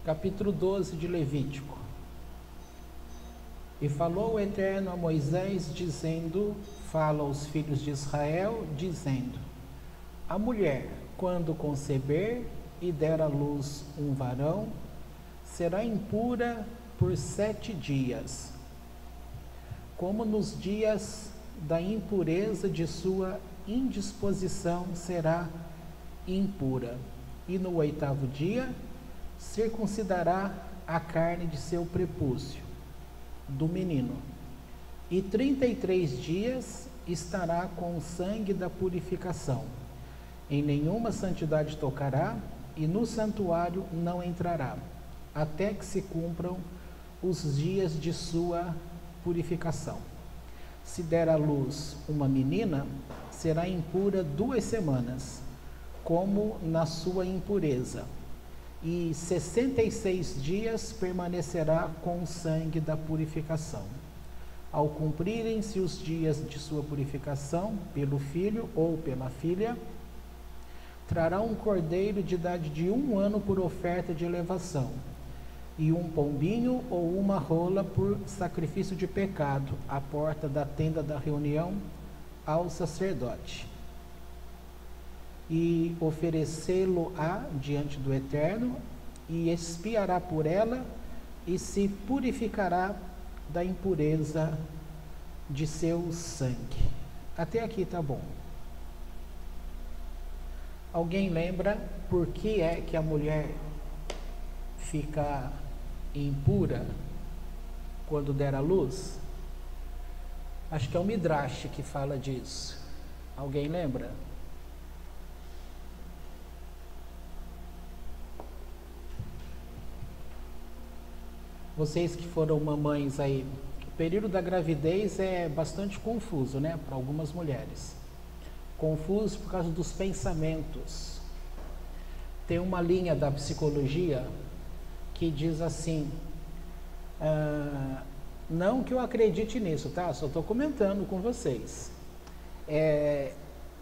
capítulo 12 de Levítico. E falou o Eterno a Moisés, dizendo, fala aos filhos de Israel, dizendo, a mulher, quando conceber e der à luz um varão, será impura por 7 dias, como nos dias da impureza de sua indisposição será impura. E no 8º dia, circuncidará a carne de seu prepúcio, do menino, e 33 dias estará com o sangue da purificação. Em nenhuma santidade tocará, e no santuário não entrará, até que se cumpram os dias de sua purificação. Se der à luz uma menina, será impura 2 semanas, como na sua impureza, e 66 dias permanecerá com o sangue da purificação. Ao cumprirem-se os dias de sua purificação, pelo filho ou pela filha, trará um cordeiro de idade de 1 ano por oferta de elevação, e um pombinho ou uma rola por sacrifício de pecado, à porta da tenda da reunião, ao sacerdote. E oferecê-lo-á diante do Eterno, e expiará por ela, e se purificará da impureza de seu sangue. Até aqui tá bom. Alguém lembra por que é que a mulher fica impura quando der à luz? Acho que é o Midrash que fala disso. Alguém lembra? Vocês que foram mamães aí, o período da gravidez é bastante confuso, né, para algumas mulheres. Confuso por causa dos pensamentos. Tem uma linha da psicologia que diz assim, não que eu acredite nisso, tá? Só estou comentando com vocês.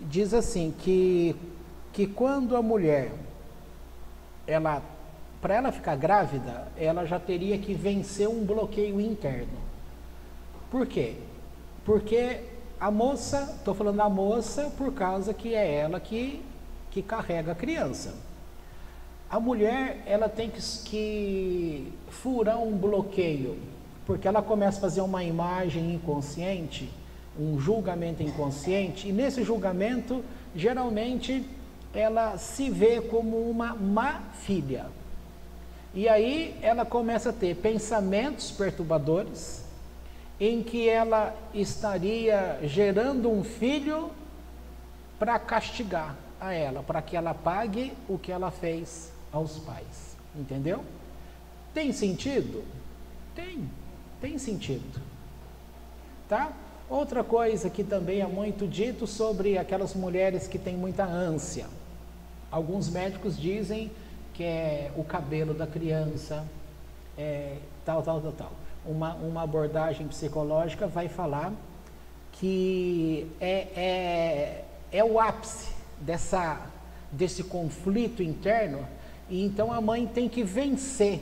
Diz assim que quando a mulher, para ela ficar grávida, ela já teria que vencer um bloqueio interno. Por quê? Porque a moça, estou falando da moça por causa que é ela que carrega a criança. A mulher, ela tem que furar um bloqueio, porque ela começa a fazer uma imagem inconsciente, um julgamento inconsciente, e nesse julgamento, geralmente, ela se vê como uma má filha. E aí ela começa a ter pensamentos perturbadores, em que ela estaria gerando um filho para castigar a ela, para que ela pague o que ela fez aos pais. Entendeu? Tem sentido? Tem sentido. Tá? Outra coisa que também é muito dito sobre aquelas mulheres que têm muita ânsia. Alguns médicos dizem que é o cabelo da criança, tal. Uma abordagem psicológica vai falar que é o ápice desse conflito interno, e então a mãe tem que vencer,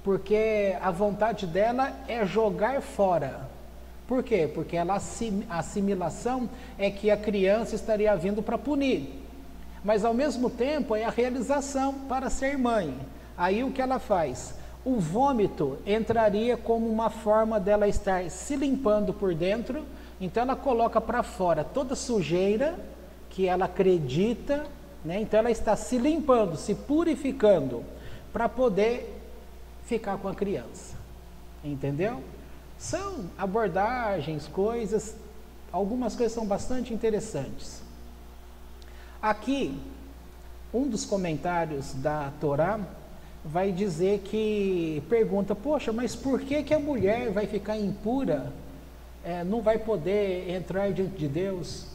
porque a vontade dela é jogar fora. Por quê? Porque a assimilação é que a criança estaria vindo para punir, mas ao mesmo tempo é a realização para ser mãe. Aí o que ela faz? O vômito entraria como uma forma dela estar se limpando por dentro, então ela coloca para fora toda sujeira que ela acredita, né? Então ela está se limpando, se purificando, para poder ficar com a criança. Entendeu? São abordagens, coisas, algumas coisas são bastante interessantes. Aqui, um dos comentários da Torá vai dizer que, pergunta, poxa, mas por que a mulher vai ficar impura, não vai poder entrar diante de Deus?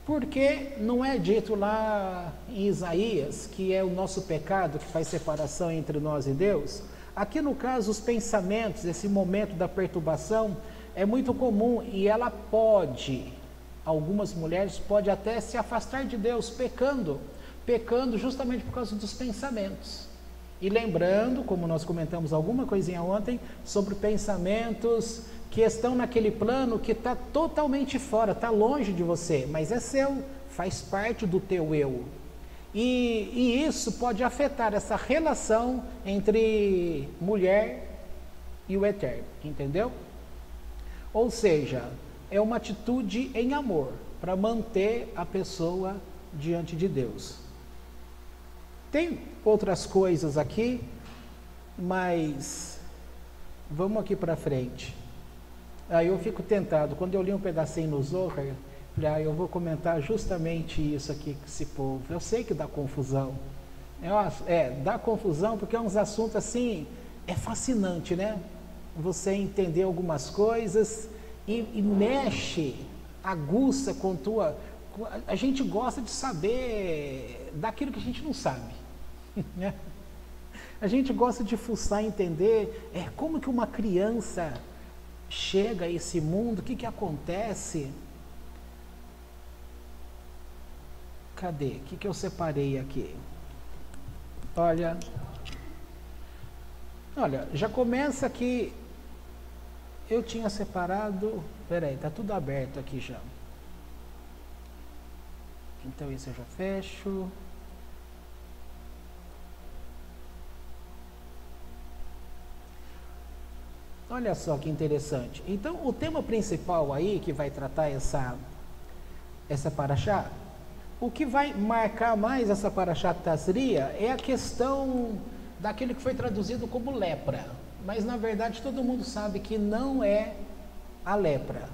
Porque não é dito lá em Isaías que é o nosso pecado que faz separação entre nós e Deus? Aqui no caso, os pensamentos, esse momento da perturbação é muito comum, e ela pode, algumas mulheres podem até se afastar de Deus pecando justamente por causa dos pensamentos. E lembrando, como nós comentamos alguma coisinha ontem, sobre pensamentos que estão naquele plano que está totalmente fora, está longe de você, mas é seu, faz parte do teu eu. E isso pode afetar essa relação entre mulher e o eterno, entendeu? Ou seja, é uma atitude em amor, para manter a pessoa diante de Deus. Tem outras coisas aqui, mas vamos aqui para frente. Aí eu fico tentado, quando eu li um pedacinho no Zohar, eu vou comentar justamente isso aqui com esse povo. Eu sei que dá confusão. Dá confusão porque é uns assuntos assim, é fascinante, né? Você entender algumas coisas e mexe, aguça com tua... A gente gosta de saber daquilo que a gente não sabe, né? A gente gosta de fuçar e entender como que uma criança chega a esse mundo, o que acontece. Cadê? O que eu separei aqui? Olha, já começa aqui. Eu tinha separado. Peraí, tá tudo aberto aqui já. Então isso eu já fecho. Olha só que interessante. Então o tema principal aí que vai tratar essa paraxá, o que vai marcar mais essa paraxá Tazria é a questão daquele que foi traduzido como lepra. Mas na verdade todo mundo sabe que não é a lepra.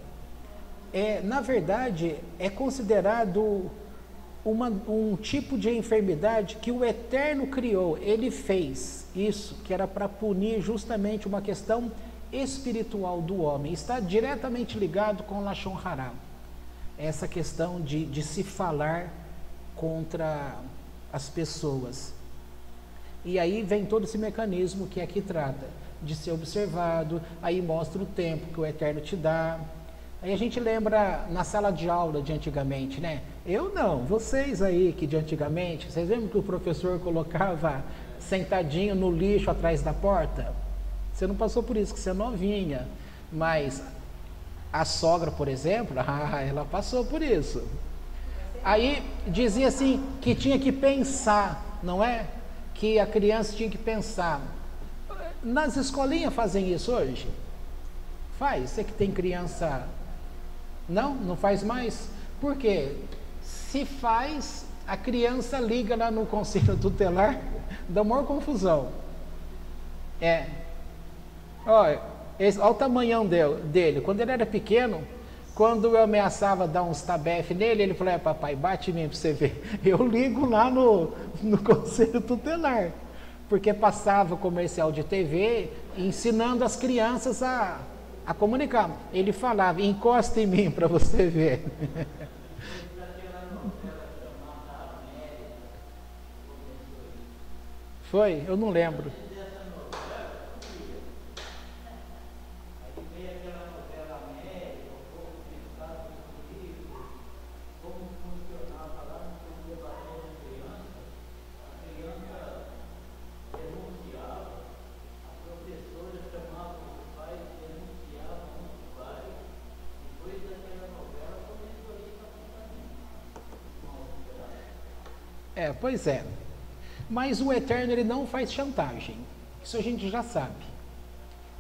Na verdade é considerado um tipo de enfermidade que o Eterno criou. Ele fez isso, que era para punir justamente uma questão espiritual do homem. Está diretamente ligado com Lashon Hará. Essa questão de se falar contra as pessoas. E aí vem todo esse mecanismo que aqui trata, de ser observado, aí mostra o tempo que o Eterno te dá. Aí a gente lembra na sala de aula de antigamente, né? Eu não, vocês aí que de antigamente, vocês lembram que o professor colocava sentadinho no lixo atrás da porta? Você não passou por isso, que você é novinha, mas a sogra, por exemplo, ela passou por isso. Aí dizia assim, que tinha que pensar, não é? Que a criança tinha que pensar. Nas escolinhas fazem isso hoje? Faz? Você que tem criança... Não faz mais? Por quê? Se faz, a criança liga lá no conselho tutelar, dá maior confusão. Olha o tamanhão dele. Quando ele era pequeno, quando eu ameaçava dar uns tabefe nele, ele falou, papai, bate em mim para você ver. Eu ligo lá no conselho tutelar, porque passava comercial de TV ensinando as crianças a comunicar. Ele falava, encosta em mim para você ver. Foi? Eu não lembro. Pois é. Mas o Eterno, ele não faz chantagem. Isso a gente já sabe.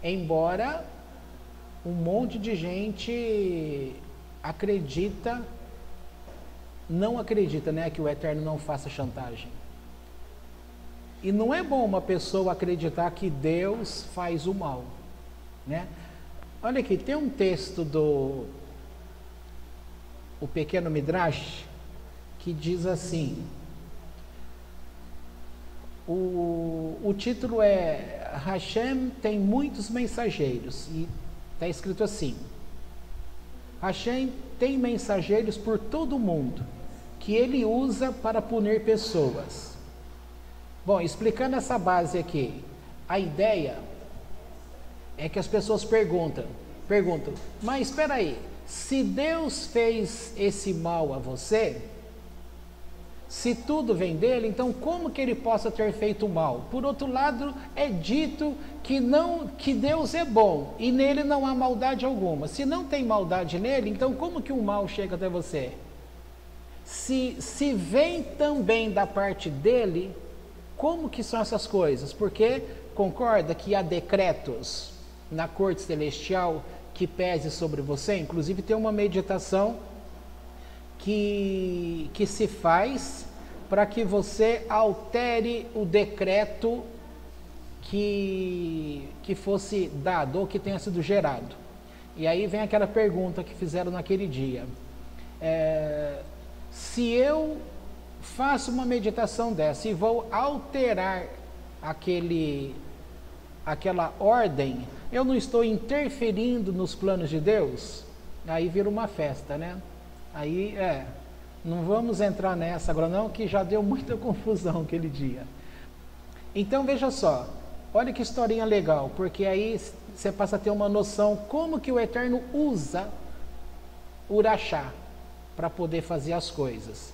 Embora um monte de gente não acredita, né, que o Eterno não faça chantagem. E não é bom uma pessoa acreditar que Deus faz o mal, né? Olha aqui, tem um texto do o Pequeno Midrash que diz assim... O título é Hashem tem muitos mensageiros, e está escrito assim: Hashem tem mensageiros por todo o mundo, que ele usa para punir pessoas. Bom, explicando essa base aqui, a ideia é que as pessoas perguntam, mas espera aí, se Deus fez esse mal a você, Se tudo vem dele, então como que ele possa ter feito mal? Por outro lado, é dito que Deus é bom e nele não há maldade alguma. Se não tem maldade nele, então como que o mal chega até você? Se vem também da parte dele, como que são essas coisas? Porque concorda que há decretos na corte celestial que pese sobre você? Inclusive tem uma meditação que se faz para que você altere o decreto que fosse dado ou que tenha sido gerado. E aí vem aquela pergunta que fizeram naquele dia. Se eu faço uma meditação dessa e vou alterar aquela ordem, eu não estou interferindo nos planos de Deus? Aí vira uma festa, né? Aí, não vamos entrar nessa agora não, que já deu muita confusão aquele dia. Então, veja só, olha que historinha legal, porque aí você passa a ter uma noção como que o Eterno usa Urachá para poder fazer as coisas.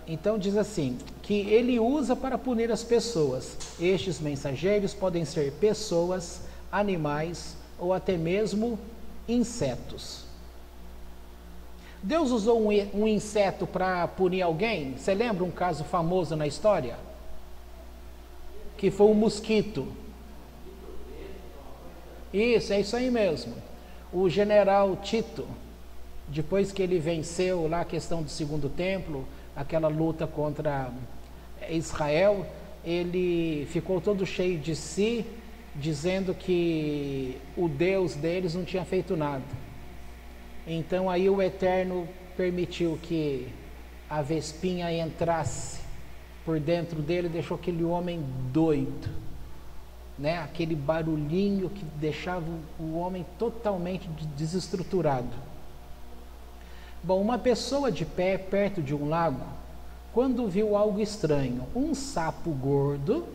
Então diz assim, que ele usa para punir as pessoas. Estes mensageiros podem ser pessoas, animais ou até mesmo insetos. Deus usou um inseto para punir alguém? Você lembra um caso famoso na história? Que foi um mosquito. Isso, é isso aí mesmo. O general Tito, depois que ele venceu lá a questão do segundo templo, aquela luta contra Israel, ele ficou todo cheio de si, dizendo que o Deus deles não tinha feito nada. Então aí o Eterno permitiu que a vespinha entrasse por dentro dele, deixou aquele homem doido, né? Aquele barulhinho que deixava o homem totalmente desestruturado. Bom, uma pessoa de pé perto de um lago, quando viu algo estranho, um sapo gordo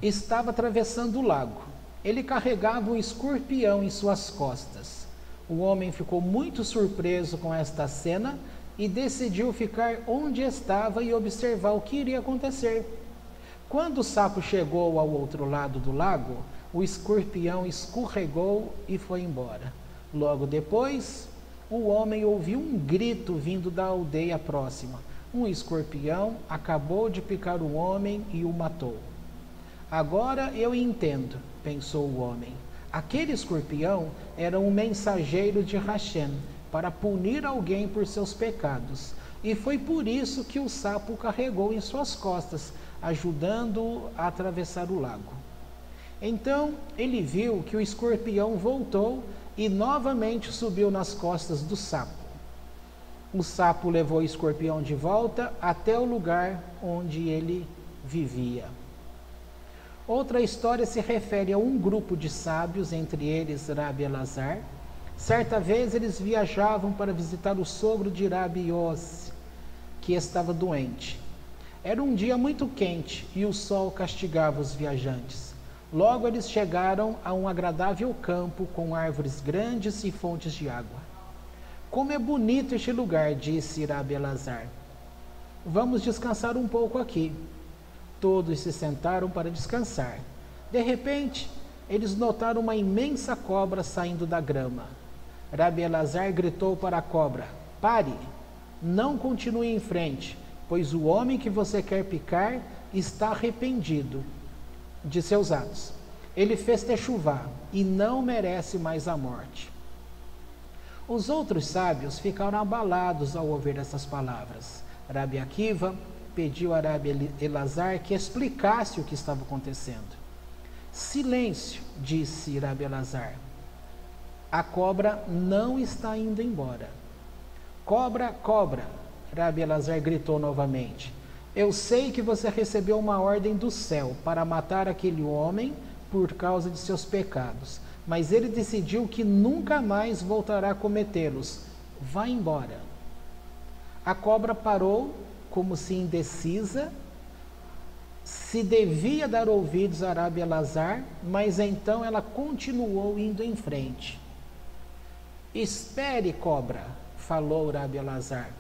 estava atravessando o lago. Ele carregava um escorpião em suas costas. O homem ficou muito surpreso com esta cena e decidiu ficar onde estava e observar o que iria acontecer. Quando o sapo chegou ao outro lado do lago, o escorpião escorregou e foi embora. Logo depois, o homem ouviu um grito vindo da aldeia próxima. Um escorpião acabou de picar o homem e o matou. Agora eu entendo, pensou o homem. Aquele escorpião era um mensageiro de Hashem para punir alguém por seus pecados. E foi por isso que o sapo o carregou em suas costas, ajudando-o a atravessar o lago. Então ele viu que o escorpião voltou e novamente subiu nas costas do sapo. O sapo levou o escorpião de volta até o lugar onde ele vivia. Outra história se refere a um grupo de sábios, entre eles Rabi Elazar. Certa vez eles viajavam para visitar o sogro de Rabi Yossi, que estava doente. Era um dia muito quente e o sol castigava os viajantes. Logo eles chegaram a um agradável campo com árvores grandes e fontes de água. Como é bonito este lugar, disse Rabi Elazar. Vamos descansar um pouco aqui. Todos se sentaram para descansar. De repente, eles notaram uma imensa cobra saindo da grama. Rabi Elazar gritou para a cobra: pare, não continue em frente, pois o homem que você quer picar está arrependido de seus atos. Ele fez techuvá e não merece mais a morte. Os outros sábios ficaram abalados ao ouvir essas palavras. Rabi Akiva pediu a Rabi Elazar que explicasse o que estava acontecendo. Silêncio, disse Rabi Elazar. A cobra não está indo embora. Cobra, cobra, Rabi Elazar gritou novamente. Eu sei que você recebeu uma ordem do céu para matar aquele homem por causa de seus pecados, mas ele decidiu que nunca mais voltará a cometê-los. Vá embora. A cobra parou, como se indecisa, se devia dar ouvidos a Rabi Elazar, mas então ela continuou indo em frente. Espere, cobra, falou Rabi Elazar.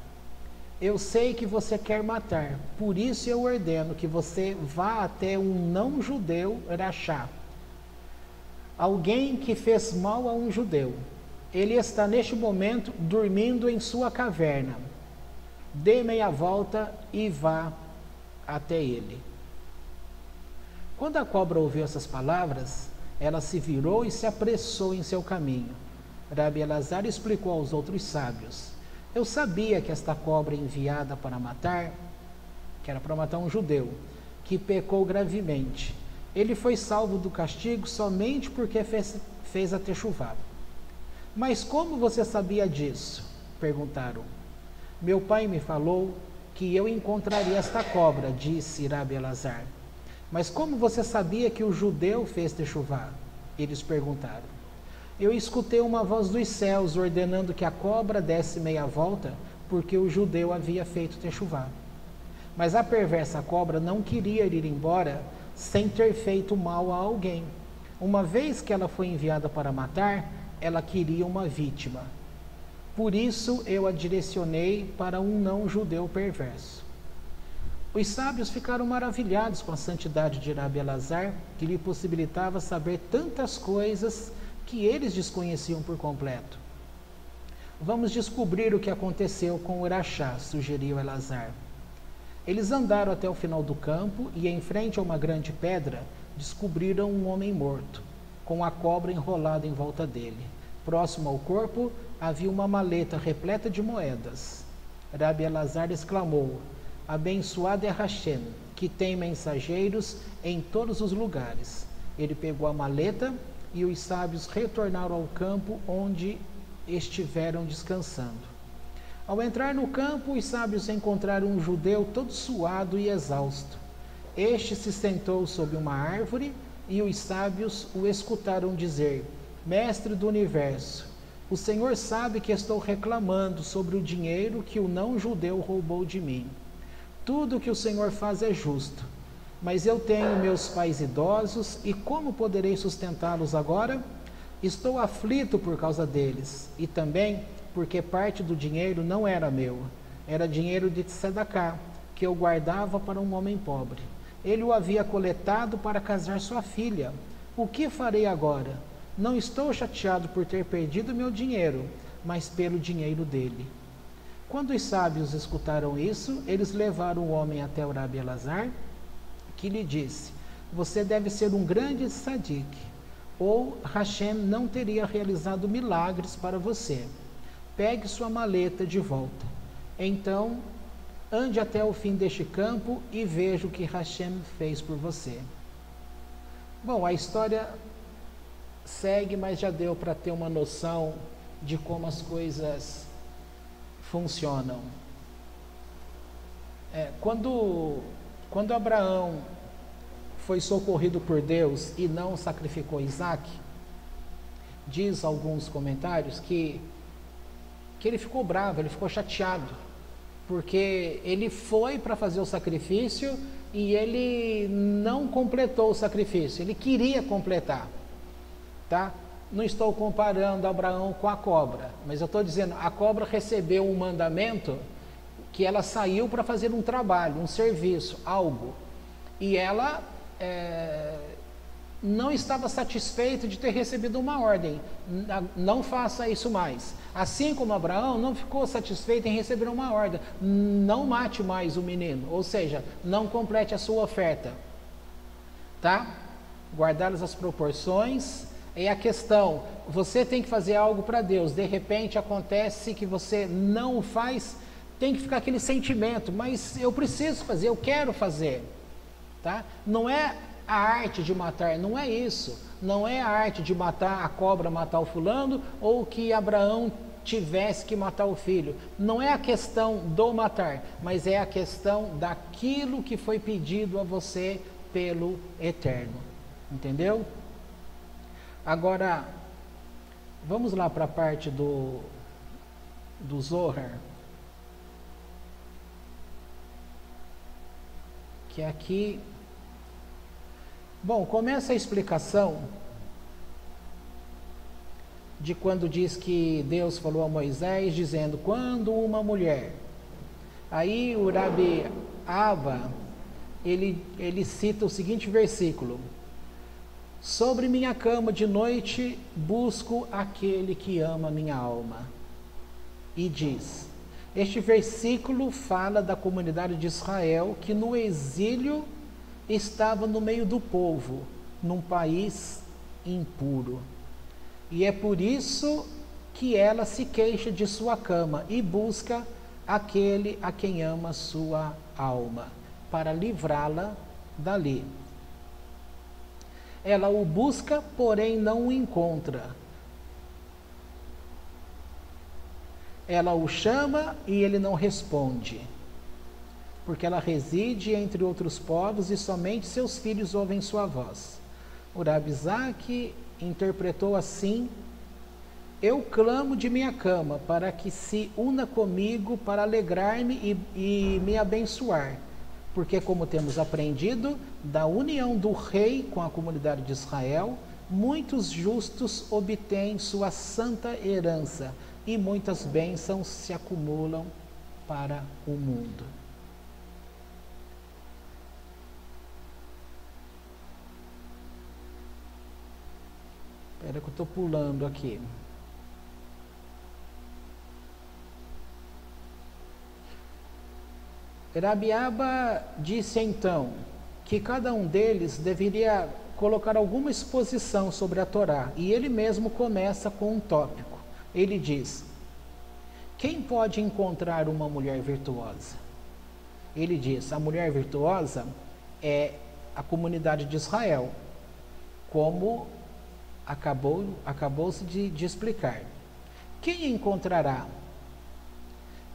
Eu sei que você quer matar, por isso eu ordeno que você vá até um não-judeu Rachá, alguém que fez mal a um judeu. Ele está neste momento dormindo em sua caverna. Dê meia volta e vá até ele. Quando a cobra ouviu essas palavras, ela se virou e se apressou em seu caminho. Rabi Elazar explicou aos outros sábios: eu sabia que esta cobra enviada para matar, que era para matar um judeu, que pecou gravemente. Ele foi salvo do castigo somente porque fez a techuvá. Mas como você sabia disso? Perguntaram. Meu pai me falou que eu encontraria esta cobra, disse Rabi Elazar. Mas como você sabia que o judeu fez techuvá? Eles perguntaram. Eu escutei uma voz dos céus ordenando que a cobra desse meia volta, porque o judeu havia feito techuvá. Mas a perversa cobra não queria ir embora sem ter feito mal a alguém. Uma vez que ela foi enviada para matar, ela queria uma vítima. Por isso eu a direcionei para um não-judeu perverso. Os sábios ficaram maravilhados com a santidade de Rabi Elazar, que lhe possibilitava saber tantas coisas que eles desconheciam por completo. Vamos descobrir o que aconteceu com o Rachá, sugeriu Elazar. Eles andaram até o final do campo e, em frente a uma grande pedra, descobriram um homem morto, com a cobra enrolada em volta dele. Próximo ao corpo havia uma maleta repleta de moedas. Rabi Elazar exclamou: abençoado é Hashem, que tem mensageiros em todos os lugares. Ele pegou a maleta e os sábios retornaram ao campo onde estiveram descansando. Ao entrar no campo, os sábios encontraram um judeu todo suado e exausto. Este se sentou sob uma árvore e os sábios o escutaram dizer: Mestre do universo, o Senhor sabe que estou reclamando sobre o dinheiro que o não-judeu roubou de mim. Tudo o que o Senhor faz é justo, mas eu tenho meus pais idosos e como poderei sustentá-los agora? Estou aflito por causa deles e também porque parte do dinheiro não era meu, era dinheiro de tzedakah, que eu guardava para um homem pobre. Ele o havia coletado para casar sua filha. O que farei agora? Não estou chateado por ter perdido meu dinheiro, mas pelo dinheiro dele. Quando os sábios escutaram isso, eles levaram o homem até o Rabi Elazar, que lhe disse: você deve ser um grande tzadik, ou Hashem não teria realizado milagres para você. Pegue sua maleta de volta. Então, ande até o fim deste campo e veja o que Hashem fez por você. Bom, a história segue, mas já deu para ter uma noção de como as coisas funcionam. Quando Abraão foi socorrido por Deus e não sacrificou Isaac, diz alguns comentários que ele ficou bravo, ele ficou chateado, porque ele foi para fazer o sacrifício e ele não completou o sacrifício, ele queria completar, tá? Não estou comparando Abraão com a cobra, mas eu estou dizendo, a cobra recebeu um mandamento que ela saiu para fazer um trabalho, um serviço, algo, e ela não estava satisfeita de ter recebido uma ordem, não faça isso mais. Assim como Abraão não ficou satisfeito em receber uma ordem, não mate mais o menino, ou seja, não complete a sua oferta, tá? Guardar as proporções. É a questão, você tem que fazer algo para Deus, de repente acontece que você não faz, tem que ficar aquele sentimento, mas eu preciso fazer, eu quero fazer, tá? Não é a arte de matar, não é isso, não é a arte de matar a cobra, matar o fulano, ou que Abraão tivesse que matar o filho, não é a questão do matar, mas é a questão daquilo que foi pedido a você pelo Eterno, entendeu? Agora, vamos lá para a parte do Zohar, que aqui, bom, começa a explicação de quando diz que Deus falou a Moisés, dizendo, quando uma mulher. Aí o Rabi Abba, ele cita o seguinte versículo, sobre minha cama de noite busco aquele que ama minha alma. E diz, este versículo fala da comunidade de Israel que no exílio estava no meio do povo, num país impuro. E é por isso que ela se queixa de sua cama e busca aquele a quem ama sua alma, para livrá-la dali. Ela o busca, porém não o encontra. Ela o chama e ele não responde, porque ela reside entre outros povos e somente seus filhos ouvem sua voz. O Rabi Isaac interpretou assim, eu clamo de minha cama para que se una comigo para alegrar-me e me abençoar, porque como temos aprendido, da união do rei com a comunidade de Israel, muitos justos obtêm sua santa herança e muitas bênçãos se acumulam para o mundo. Espera que eu estou pulando aqui. Rabi Abba disse então que cada um deles deveria colocar alguma exposição sobre a Torá, e ele mesmo começa com um tópico. Ele diz, quem pode encontrar uma mulher virtuosa? Ele diz, a mulher virtuosa é a comunidade de Israel, como acabou-se de explicar. Quem encontrará?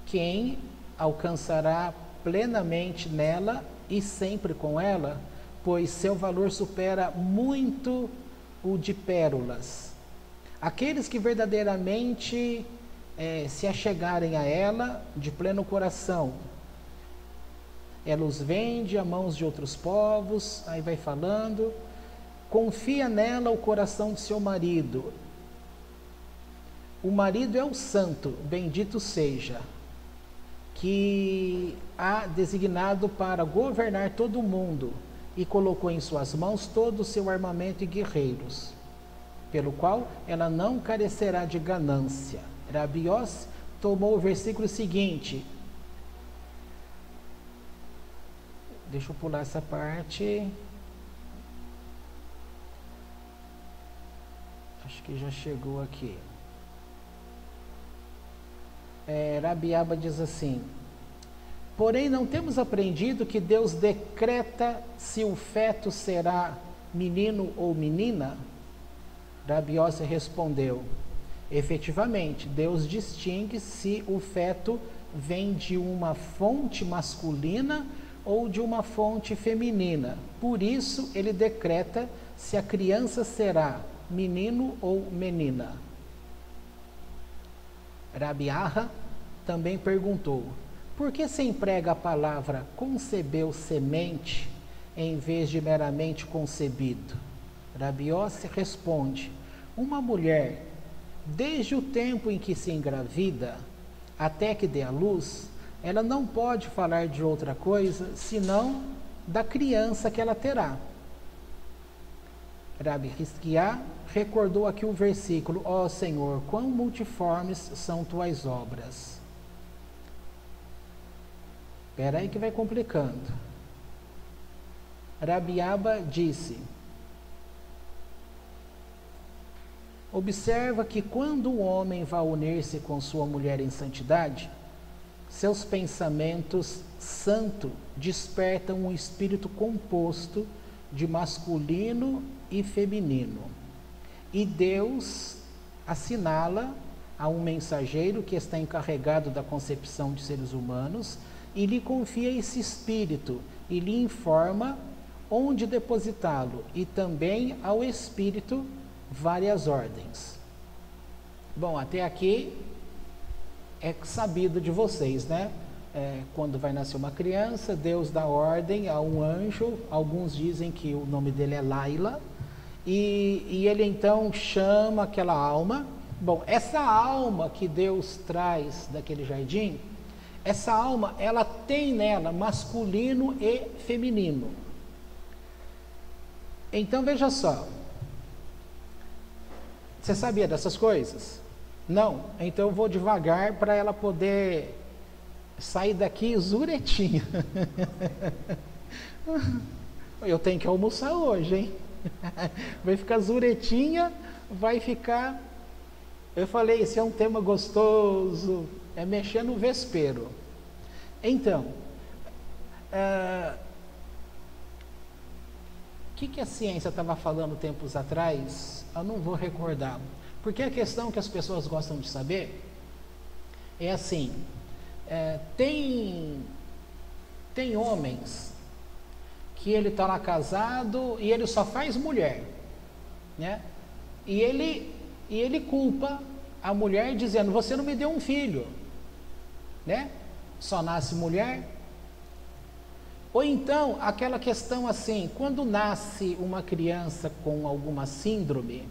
Quem alcançará plenamente nela e sempre com ela, pois seu valor supera muito o de pérolas. Aqueles que verdadeiramente se achegarem a ela de pleno coração, ela os vende a mãos de outros povos, aí vai falando, confia nela o coração de seu marido. O marido é o santo, bendito seja, que há designado para governar todo o mundo e colocou em suas mãos todo o seu armamento e guerreiros, pelo qual ela não carecerá de ganância. Rabi Yossi tomou o versículo seguinte, deixa eu pular essa parte, acho que já chegou aqui. Rabi Abba diz assim, porém não temos aprendido que Deus decreta se o feto será menino ou menina? Rabi Yossi respondeu, efetivamente, Deus distingue se o feto vem de uma fonte masculina ou de uma fonte feminina. Por isso, ele decreta se a criança será menino ou menina. Rabi Aha também perguntou, por que se emprega a palavra concebeu semente em vez de meramente concebido? Rabi Yossi responde, uma mulher, desde o tempo em que se engravida até que dê à luz, ela não pode falar de outra coisa senão da criança que ela terá. Rabi Hizkiah recordou aqui o versículo, ó Senhor, quão multiformes são tuas obras. Espera aí que vai complicando. Rabi Abba disse, observa que quando o homem vai unir-se com sua mulher em santidade, seus pensamentos santos despertam um espírito composto de masculino e feminino. E Deus assinala a um mensageiro que está encarregado da concepção de seres humanos e lhe confia esse espírito e lhe informa onde depositá-lo e também ao espírito várias ordens. Bom, até aqui é sabido de vocês, né? Quando vai nascer uma criança, Deus dá ordem a um anjo, alguns dizem que o nome dele é Laila, e ele então chama aquela alma Bom, essa alma que Deus traz daquele jardim, essa alma, ela tem nela masculino e feminino. Então veja só, você sabia dessas coisas? Não? Então eu vou devagar para ela poder sair daqui zuretinha. Eu tenho que almoçar hoje, hein? Vai ficar zuretinha, vai ficar... Eu falei, esse é um tema gostoso, é mexer no vespeiro. Então, o que a ciência estava falando tempos atrás? Eu não vou recordar. Porque a questão que as pessoas gostam de saber é assim, tem homens que ele está lá casado e ele só faz mulher, né? E ele culpa a mulher dizendo, você não me deu um filho, né? Só nasce mulher. Ou então, aquela questão assim, quando nasce uma criança com alguma síndrome,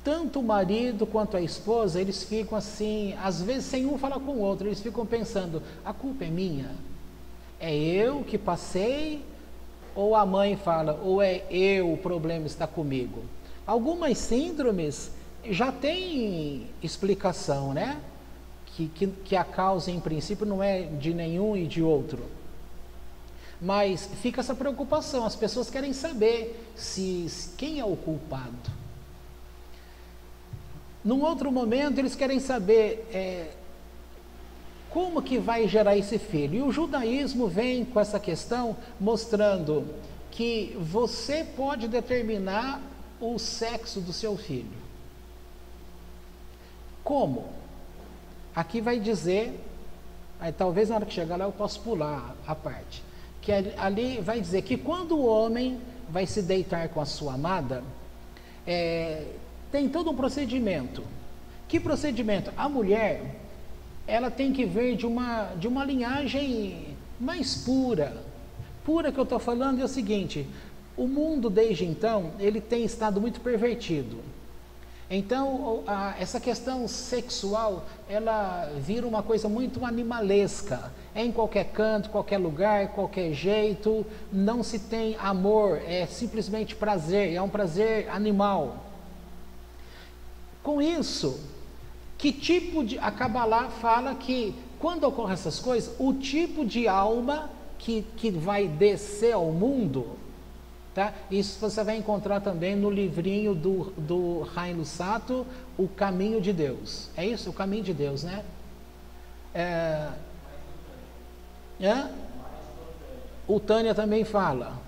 tanto o marido quanto a esposa, eles ficam assim, às vezes sem um falar com o outro, eles ficam pensando, a culpa é minha? É eu que passei? Ou a mãe fala, ou é eu, o problema está comigo? Algumas síndromes já tem explicação, né? Que a causa em princípio não é de nenhum e de outro. Mas fica essa preocupação, as pessoas querem saber quem é o culpado. Num outro momento eles querem saber como que vai gerar esse filho. E o judaísmo vem com essa questão mostrando que você pode determinar o sexo do seu filho. Como? Aqui vai dizer, aí talvez na hora que chegar lá eu possa pular a parte, que ali vai dizer que quando o homem vai se deitar com a sua amada, tem todo um procedimento. Que procedimento? A mulher, ela tem que vir de uma linhagem mais pura. Pura que eu estou falando é o seguinte, o mundo desde então, ele tem estado muito pervertido. Então, essa questão sexual, ela vira uma coisa muito animalesca. É em qualquer canto, qualquer lugar, qualquer jeito, não se tem amor, é simplesmente prazer, é um prazer animal. Com isso, que tipo de... A Kabbalah fala que, quando ocorrem essas coisas, o tipo de alma que vai descer ao mundo, tá? Isso você vai encontrar também no livrinho do Haim Luzzatto, O Caminho de Deus. É isso? O Caminho de Deus, né? O Tânia também fala.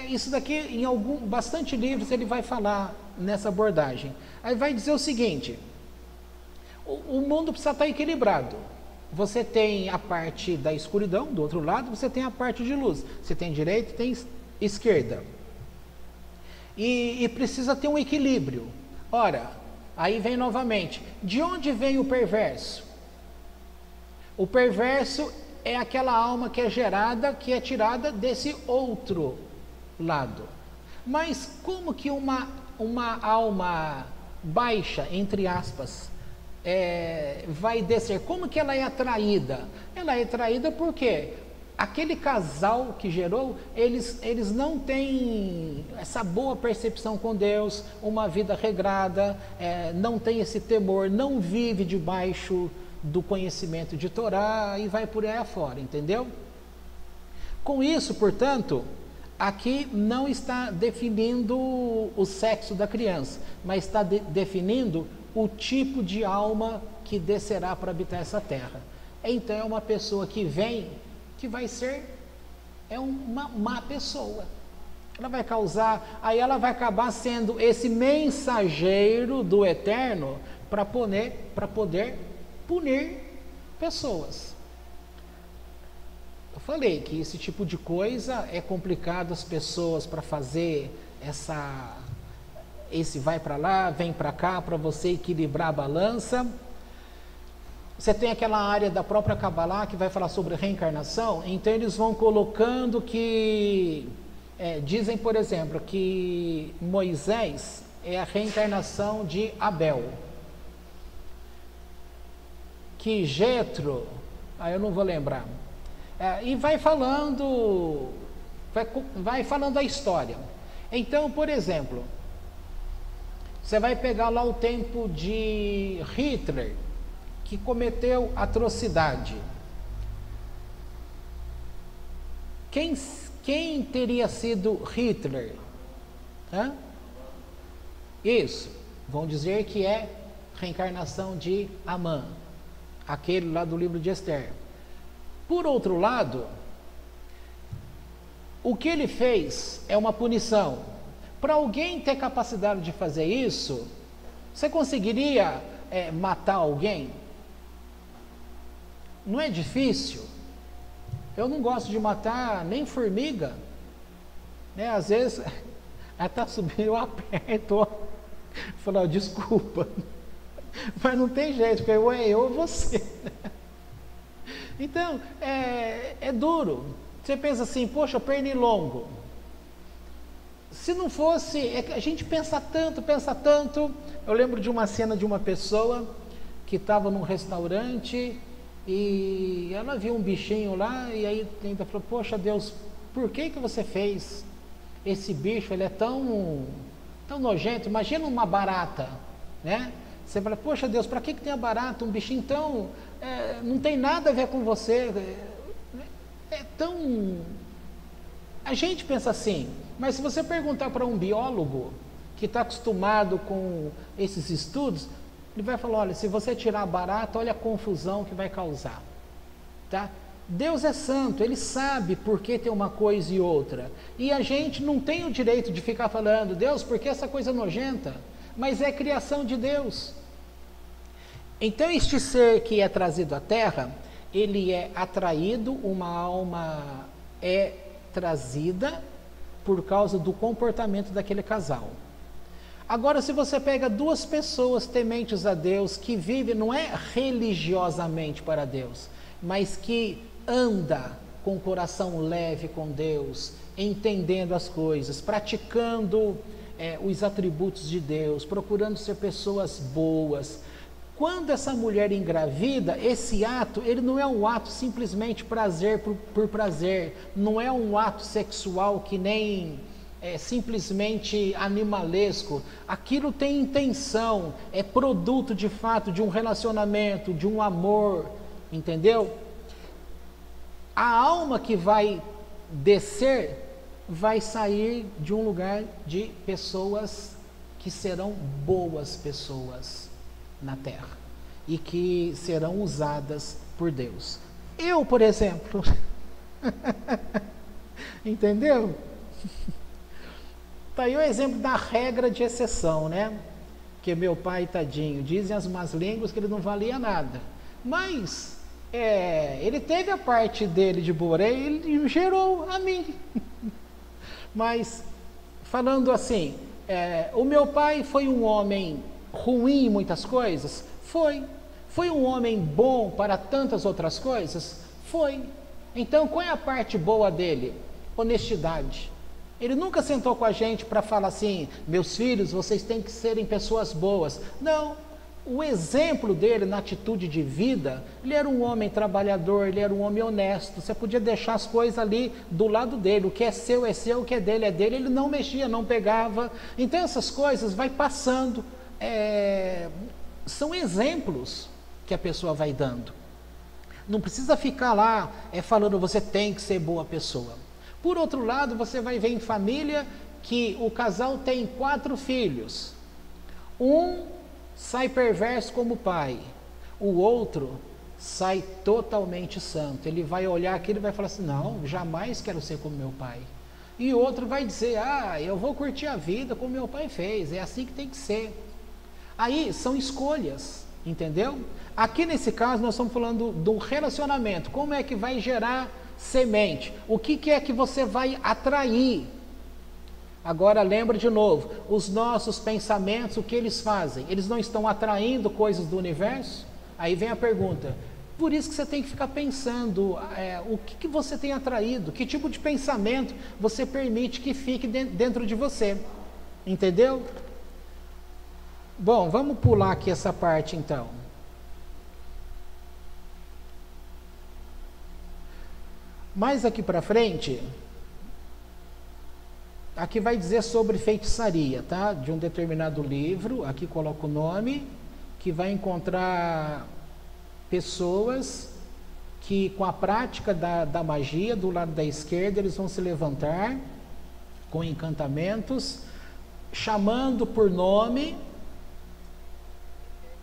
Isso daqui, em bastante livros, ele vai falar nessa abordagem. Aí vai dizer o seguinte, o mundo precisa estar equilibrado. Você tem a parte da escuridão, do outro lado, você tem a parte de luz. Você tem direita e tem esquerda. E precisa ter um equilíbrio. Ora, aí vem novamente, de onde vem o perverso? O perverso é aquela alma que é gerada, que é tirada desse outro lado. Mas como que uma alma baixa, entre aspas, vai descer? Como que ela é atraída? Ela é atraída porque aquele casal que gerou, eles não têm essa boa percepção com Deus, uma vida regrada, não tem esse temor, não vive debaixo do conhecimento de Torá e vai por aí afora, entendeu? Com isso, portanto, aqui não está definindo o sexo da criança, mas está definindo o tipo de alma que descerá para habitar essa terra. Então é uma pessoa que vem, que vai ser uma má pessoa. Ela vai causar, aí ela vai acabar sendo esse mensageiro do Eterno para poder punir pessoas. Eu falei que esse tipo de coisa é complicado as pessoas para fazer esse vai para lá, vem para cá, para você equilibrar a balança. Você tem aquela área da própria Kabbalah que vai falar sobre reencarnação, então eles vão colocando que, dizem, por exemplo, que Moisés é a reencarnação de Abel. que Jetro, eu não vou lembrar, e vai falando, vai falando a história. Então, por exemplo, você vai pegar lá o tempo de Hitler, que cometeu atrocidade. Quem teria sido Hitler? Isso, vão dizer que é reencarnação de Amã, aquele lá do livro de Esther. Por outro lado, o que ele fez é uma punição. Para alguém ter capacidade de fazer isso, você conseguiria matar alguém? Não é difícil. Eu não gosto de matar nem formiga, né? Às vezes até subir eu aperto, falo, desculpa, mas não tem jeito, porque ou é eu ou você. Então é duro. Você pensa assim, poxa, pernilongo. Se não fosse, a gente pensa tanto. Eu lembro de uma cena de uma pessoa que estava num restaurante e ela viu um bichinho lá e aí ainda falou, poxa Deus, por que você fez esse bicho? Ele é tão nojento. Imagina uma barata, né? Você fala, poxa Deus, para que tem a barata? Um bichinho tão... não tem nada a ver com você. A gente pensa assim, mas se você perguntar para um biólogo que está acostumado com esses estudos, ele vai falar, olha, se você tirar a barata, olha a confusão que vai causar, tá? Deus é santo, Ele sabe por que tem uma coisa e outra, e a gente não tem o direito de ficar falando, Deus, por que essa coisa nojenta? Mas é criação de Deus. Então este ser que é trazido à Terra, ele é atraído, uma alma é trazida por causa do comportamento daquele casal. Agora, se você pega duas pessoas tementes a Deus, que vivem, não é religiosamente para Deus, mas que anda com o coração leve com Deus, entendendo as coisas, praticando os atributos de Deus, procurando ser pessoas boas. Quando essa mulher engravida, esse ato, ele não é um ato simplesmente prazer por prazer, não é um ato sexual que nem simplesmente animalesco. Aquilo tem intenção, é produto de fato de um relacionamento, de um amor, entendeu? A alma que vai descer vai sair de um lugar de pessoas que serão boas pessoas na terra e que serão usadas por Deus. Eu, por exemplo, entendeu? Tá aí o exemplo da regra de exceção, né? Que meu pai, tadinho, dizem as más línguas que ele não valia nada, mas ele teve a parte dele de boa, ele gerou a mim. Mas falando assim, o meu pai foi um homem ruim em muitas coisas? Foi um homem bom para tantas outras coisas? Foi. Então qual é a parte boa dele? Honestidade. Ele nunca sentou com a gente para falar assim, meus filhos, vocês têm que serem pessoas boas. Não, o exemplo dele na atitude de vida, ele era um homem trabalhador, ele era um homem honesto, você podia deixar as coisas ali do lado dele, o que é seu, o que é dele, ele não mexia, não pegava. Então essas coisas vai passando, são exemplos que a pessoa vai dando. Não precisa ficar lá falando, você tem que ser boa pessoa. Por outro lado, você vai ver em família que o casal tem 4 filhos. Um sai perverso como pai, o outro sai totalmente santo. Ele vai olhar aquilo e vai falar assim, não, jamais quero ser como meu pai. E o outro vai dizer, eu vou curtir a vida como meu pai fez, é assim que tem que ser. Aí são escolhas, entendeu? Aqui nesse caso nós estamos falando do relacionamento, como é que vai gerar semente, o que é que você vai atrair. Agora lembra de novo, os nossos pensamentos, o que eles fazem? Eles não estão atraindo coisas do universo? Aí vem a pergunta, por isso que você tem que ficar pensando, o que você tem atraído, que tipo de pensamento você permite que fique dentro de você, entendeu? Bom, vamos pular aqui essa parte então. Mais aqui para frente, aqui vai dizer sobre feitiçaria, tá? De um determinado livro, aqui coloca o nome, que vai encontrar pessoas que com a prática da magia, do lado da esquerda, eles vão se levantar com encantamentos, chamando por nome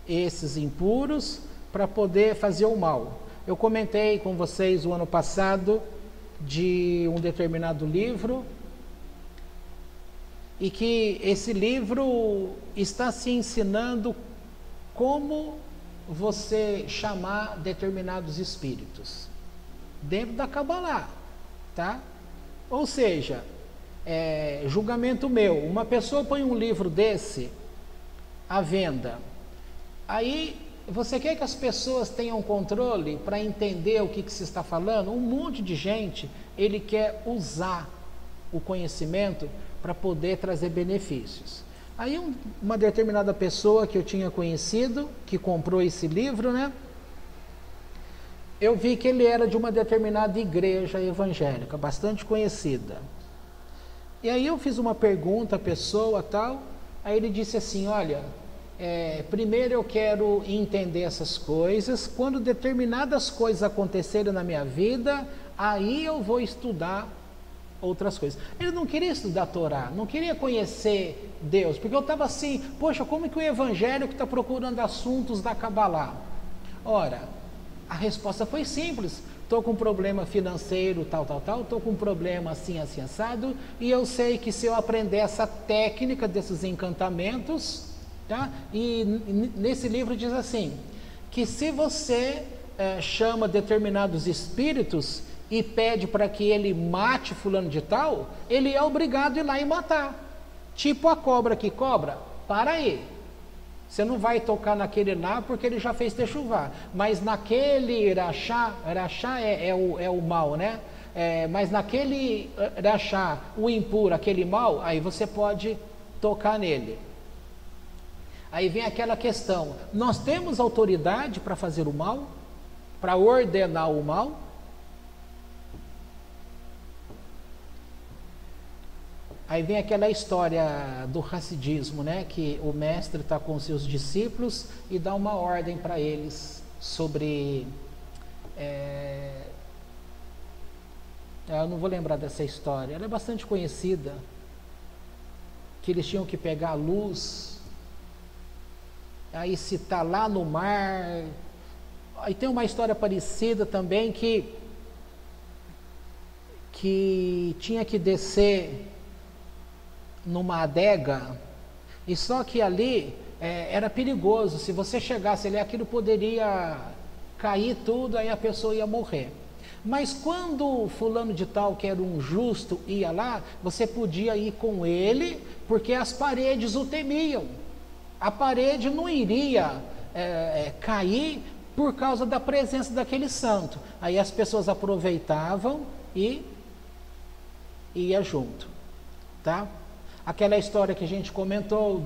esses impuros para poder fazer o mal. Eu comentei com vocês o ano passado de um determinado livro, e que esse livro está se ensinando como você chamar determinados espíritos dentro da Kabbalah, tá? Ou seja, julgamento meu, uma pessoa põe um livro desse à venda, aí você quer que as pessoas tenham controle para entender o que se está falando? Um monte de gente, ele quer usar o conhecimento para poder trazer benefícios. Aí uma determinada pessoa que eu tinha conhecido, que comprou esse livro, né? Eu vi que ele era de uma determinada igreja evangélica, bastante conhecida. E aí eu fiz uma pergunta à pessoa, tal, aí ele disse assim, olha, primeiro eu quero entender essas coisas, quando determinadas coisas acontecerem na minha vida, aí eu vou estudar outras coisas. Ele não queria estudar a Torá, não queria conhecer Deus, porque eu estava assim, poxa, como que o evangélico está procurando assuntos da Kabbalah? Ora, a resposta foi simples, estou com um problema financeiro, tal, estou com um problema assim, assim, assado, e eu sei que se eu aprender essa técnica desses encantamentos, tá? E nesse livro diz assim, que se você chama determinados espíritos e pede para que ele mate fulano de tal, ele é obrigado a ir lá e matar. Tipo a cobra que cobra, para aí. Você não vai tocar naquele lá porque ele já fez techuvá. Mas naquele irachá é o mal, né? Mas naquele irachá, o impuro, aquele mal, aí você pode tocar nele. Aí vem aquela questão, nós temos autoridade para fazer o mal? Para ordenar o mal? Aí vem aquela história do Hassidismo, né? Que o mestre está com seus discípulos e dá uma ordem para eles sobre... eu não vou lembrar dessa história, ela é bastante conhecida, que eles tinham que pegar a luz, aí se está lá no mar. Aí tem uma história parecida também que tinha que descer numa adega, e só que ali era perigoso, se você chegasse ali, aquilo poderia cair tudo, aí a pessoa ia morrer. Mas quando fulano de tal, que era um justo, ia lá, você podia ir com ele, porque as paredes o temiam. A parede não iria cair por causa da presença daquele santo. Aí as pessoas aproveitavam e ia junto, tá? Aquela história que a gente comentou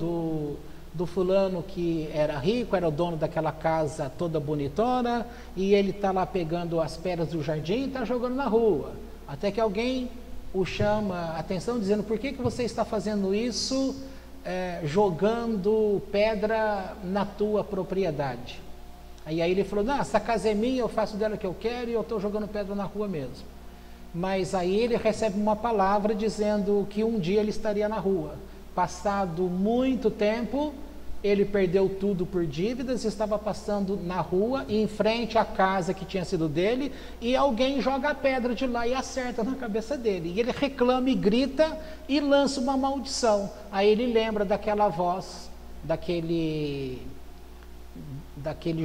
do fulano que era rico, era o dono daquela casa toda bonitona, e ele está lá pegando as pedras do jardim e está jogando na rua. Até que alguém o chama a atenção dizendo, por que você está fazendo isso, jogando pedra na tua propriedade? Aí ele falou, não, essa casa é minha, eu faço dela o que eu quero e eu estou jogando pedra na rua mesmo. Mas aí ele recebe uma palavra dizendo que um dia ele estaria na rua. Passado muito tempo, ele perdeu tudo por dívidas, estava passando na rua, em frente à casa que tinha sido dele, e alguém joga a pedra de lá e acerta na cabeça dele. E ele reclama e grita e lança uma maldição. Aí ele lembra daquela voz, daquele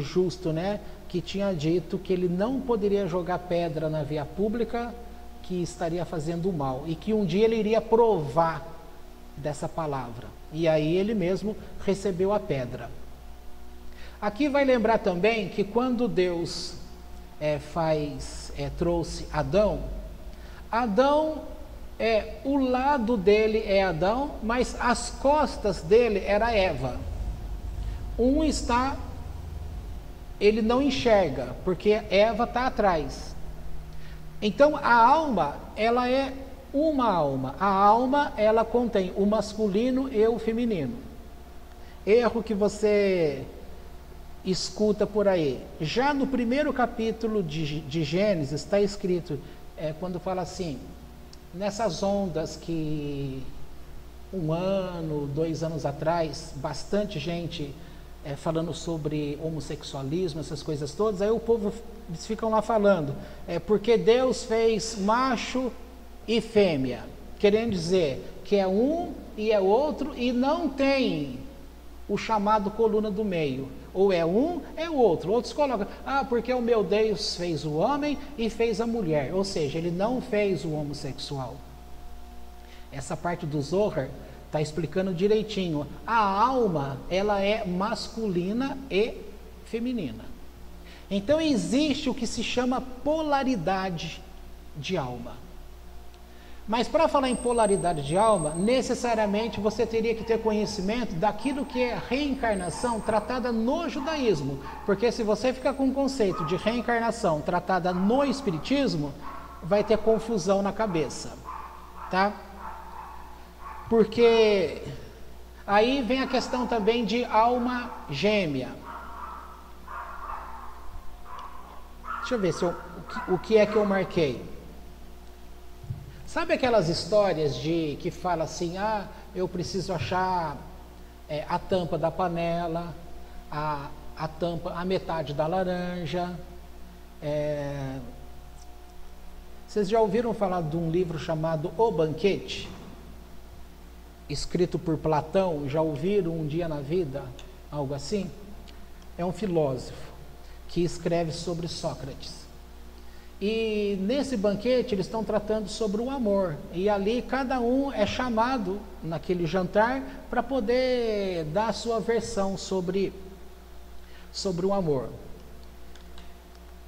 justo, né, que tinha dito que ele não poderia jogar pedra na via pública, que estaria fazendo mal, e que um dia ele iria provar dessa palavra, e aí ele mesmo recebeu a pedra. Aqui vai lembrar também que quando Deus trouxe Adão, o lado dele é Adão, mas as costas dele era Eva. Ele não enxerga, porque Eva está atrás. Então a alma, ela é uma alma. A alma, ela contém o masculino e o feminino. Erro que você escuta por aí. Já no primeiro capítulo de Gênesis está escrito, quando fala assim, nessas ondas que 1 ano, 2 anos atrás, bastante gente falando sobre homossexualismo, essas coisas todas, aí o povo, eles ficam lá falando, porque Deus fez macho e fêmea, querendo dizer que é um e é outro, e não tem o chamado coluna do meio, ou é um, é o outro. Outros colocam, porque o meu Deus fez o homem e fez a mulher, ou seja, ele não fez o homossexual. Essa parte do Zohar está explicando direitinho. A alma, ela é masculina e feminina. Então existe o que se chama polaridade de alma. Mas para falar em polaridade de alma, necessariamente você teria que ter conhecimento daquilo que é reencarnação tratada no judaísmo. Porque se você ficar com o conceito de reencarnação tratada no espiritismo, vai ter confusão na cabeça, tá? Porque aí vem a questão também de alma gêmea. Deixa eu ver o que é que eu marquei. Sabe aquelas histórias que fala assim, eu preciso achar a tampa da panela, a tampa, a metade da laranja. Vocês já ouviram falar de um livro chamado O Banquete? Escrito por Platão, já ouviram um dia na vida, algo assim? É um filósofo que escreve sobre Sócrates. E nesse banquete eles estão tratando sobre o amor, e ali cada um é chamado naquele jantar para poder dar a sua versão sobre o amor.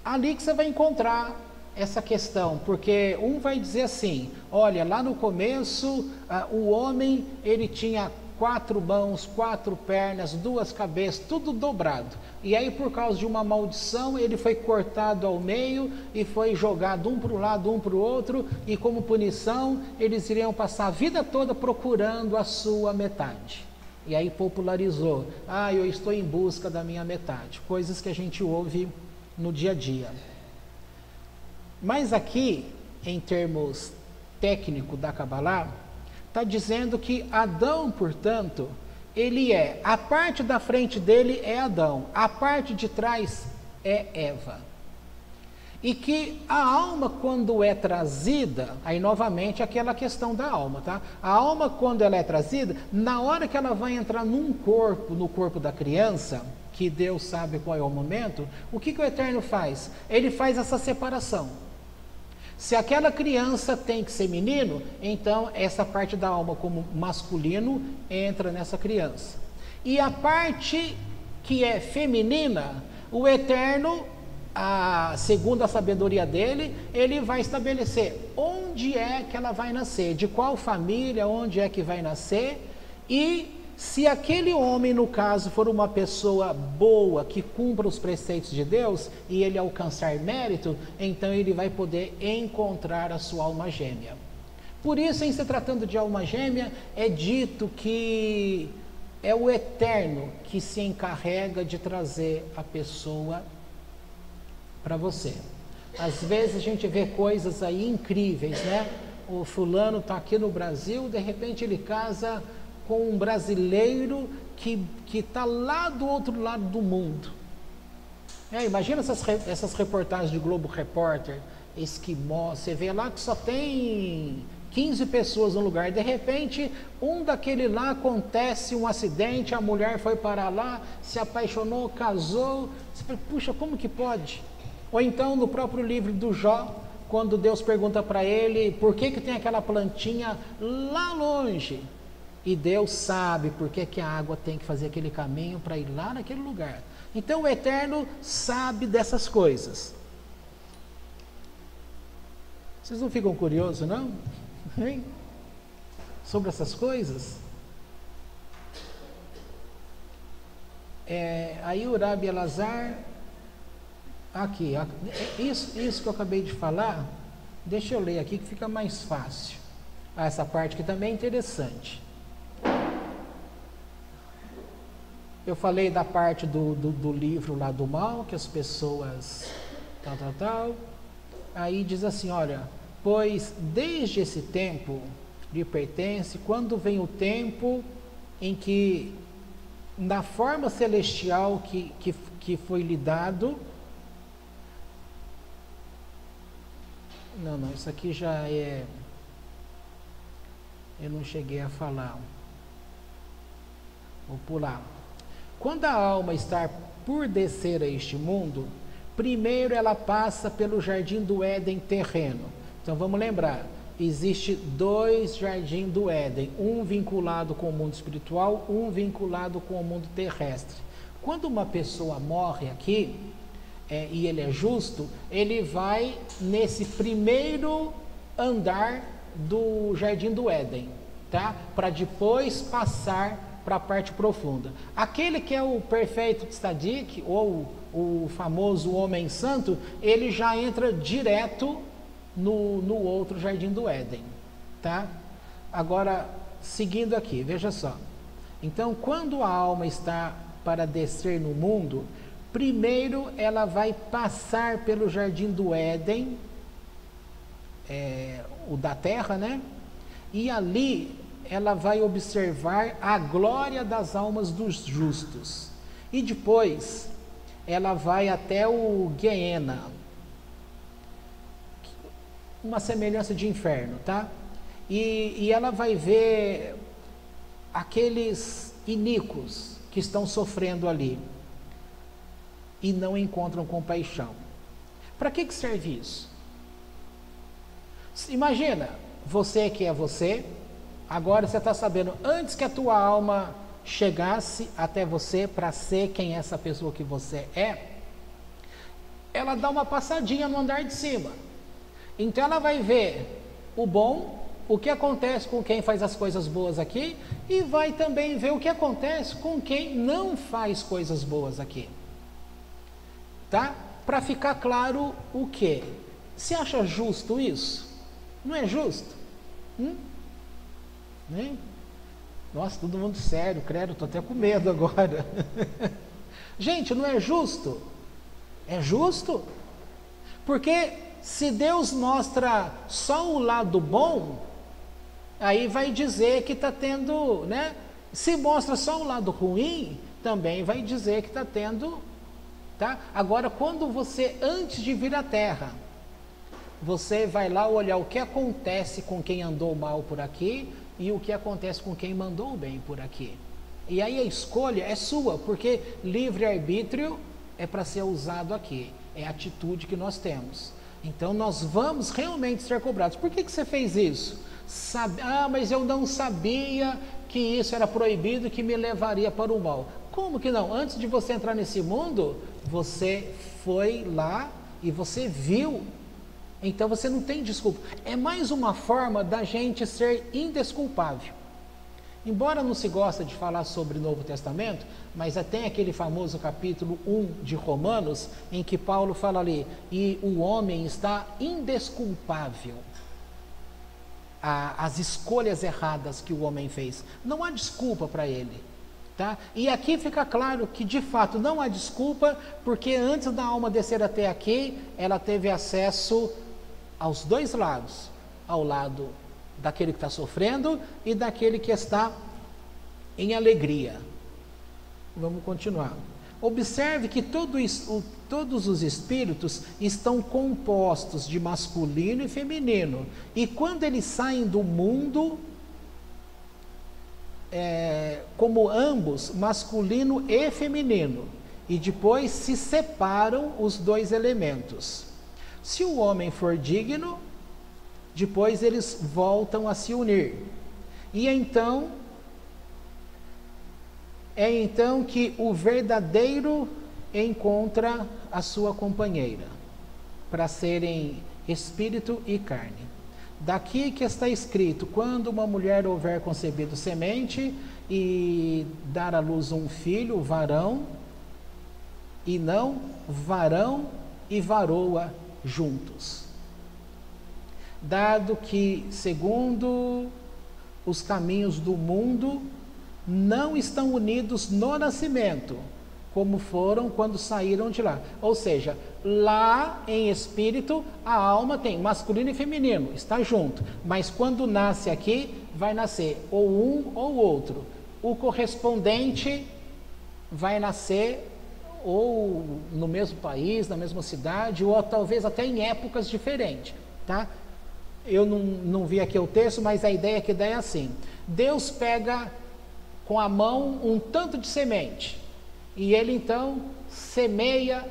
Ali que você vai encontrar essa questão, porque um vai dizer assim, olha, lá no começo o homem ele tinha 4 mãos, 4 pernas, 2 cabeças, tudo dobrado, e aí por causa de uma maldição ele foi cortado ao meio e foi jogado um para um lado, um para o outro, e como punição eles iriam passar a vida toda procurando a sua metade. E aí popularizou, eu estou em busca da minha metade, coisas que a gente ouve no dia a dia. Mas aqui, em termos técnicos da Kabbalah, está dizendo que Adão, portanto, a parte da frente dele é Adão, a parte de trás é Eva. E que a alma, quando é trazida, aí novamente aquela questão da alma, tá? A alma, quando ela é trazida, na hora que ela vai entrar no corpo da criança, que Deus sabe qual é o momento, o que o Eterno faz? Ele faz essa separação. Se aquela criança tem que ser menino, então essa parte da alma como masculino entra nessa criança. E a parte que é feminina, o Eterno, segundo a sabedoria dele, ele vai estabelecer onde é que ela vai nascer, de qual família, onde é que vai nascer, e se aquele homem, no caso, for uma pessoa boa, que cumpra os preceitos de Deus, e ele alcançar mérito, então ele vai poder encontrar a sua alma gêmea. Por isso, em se tratando de alma gêmea, é dito que é o Eterno que se encarrega de trazer a pessoa para você. Às vezes a gente vê coisas aí incríveis, né? O fulano está aqui no Brasil, de repente ele casa com um brasileiro que está lá do outro lado do mundo. Imagina essas reportagens de Globo Repórter, Esquimó, você vê lá que só tem 15 pessoas no lugar, de repente um daquele lá acontece um acidente, a mulher foi para lá, se apaixonou, casou, você fala, puxa, como que pode? Ou então no próprio livro do Jó, quando Deus pergunta para ele, por que tem aquela plantinha lá longe? E Deus sabe por que a água tem que fazer aquele caminho para ir lá naquele lugar. Então o Eterno sabe dessas coisas. Vocês não ficam curiosos, não? Hein? Sobre essas coisas? Aí o Rabi Elazar, isso que eu acabei de falar, Deixa eu ler aqui que fica mais fácil. Essa parte aqui também é interessante. Eu falei da parte do livro lá do mal, que as pessoas tal. Aí diz assim, olha, pois desde esse tempo lhe pertence, quando vem o tempo em que, na forma celestial que foi lhe dado, não, isso aqui já é, eu não cheguei a falar, vou pular. Quando a alma está por descer a este mundo, primeiro ela passa pelo jardim do Éden terreno. Então vamos lembrar, existe 2 jardins do Éden, um vinculado com o mundo espiritual, um vinculado com o mundo terrestre. Quando uma pessoa morre aqui, e ele é justo, ele vai nesse primeiro andar do jardim do Éden, tá? Para depois passar para a parte profunda. Aquele que é o perfeito tzadik, ou o famoso homem santo, ele já entra direto no outro jardim do Éden, tá? Agora, seguindo aqui, veja só. Então, quando a alma está para descer no mundo, primeiro ela vai passar pelo jardim do Éden, o da terra, né? E ali ela vai observar a glória das almas dos justos. E depois ela vai até o Guiena, uma semelhança de inferno, tá? E ela vai ver aqueles iníquos que estão sofrendo ali e não encontram compaixão. Para que serve isso? Imagina, você que é você, agora você está sabendo, antes que a tua alma chegasse até você para ser quem é essa pessoa que você é, ela dá uma passadinha no andar de cima. Então ela vai ver o bom, o que acontece com quem faz as coisas boas aqui, e vai também ver o que acontece com quem não faz coisas boas aqui. Tá? Para ficar claro o quê? Você acha justo isso? Não é justo? Né? Nossa, todo mundo sério, credo, estou até com medo agora. Gente, não é justo? É justo? Porque se Deus mostra só o lado bom, aí vai dizer que está tendo, né? Se mostra só o lado ruim, também vai dizer que está tendo, tá? Agora, quando você, antes de vir à Terra, você vai lá olhar o que acontece com quem andou mal por aqui e o que acontece com quem mandou bem por aqui. E aí a escolha é sua, porque livre-arbítrio é para ser usado aqui, é a atitude que nós temos. Então nós vamos realmente ser cobrados. Por que você fez isso? Mas eu não sabia que isso era proibido, que me levaria para o mal. Como que não? Antes de você entrar nesse mundo, você foi lá e você viu. Então você não tem desculpa. É mais uma forma da gente ser indesculpável. Embora não se gosta de falar sobre o Novo Testamento, mas tem aquele famoso capítulo 1 de Romanos, em que Paulo fala ali, e o homem está indesculpável. As escolhas erradas que o homem fez. Não há desculpa para ele. Tá? E aqui fica claro que de fato não há desculpa, porque antes da alma descer até aqui, ela teve acesso aos dois lados, ao lado daquele que está sofrendo e daquele que está em alegria. Vamos continuar. Observe que todos os espíritos estão compostos de masculino e feminino, e quando eles saem do mundo, como ambos, masculino e feminino, e depois se separam os dois elementos. Se o homem for digno, depois eles voltam a se unir. E é então que o verdadeiro encontra a sua companheira, para serem espírito e carne. Daqui que está escrito, quando uma mulher houver concebido semente e dar à luz um filho, varão, e não varão e varoa juntos. dado que, segundo os caminhos do mundo, não estão unidos no nascimento, como foram quando saíram de lá. Ou seja, lá em espírito, a alma tem masculino e feminino, está junto. Mas quando nasce aqui, vai nascer ou um ou outro. O correspondente vai nascer ou no mesmo país, na mesma cidade, ou talvez até em épocas diferentes, tá? Eu não vi aqui o texto, mas a ideia que dá é assim: Deus pega com a mão um tanto de semente, e ele então semeia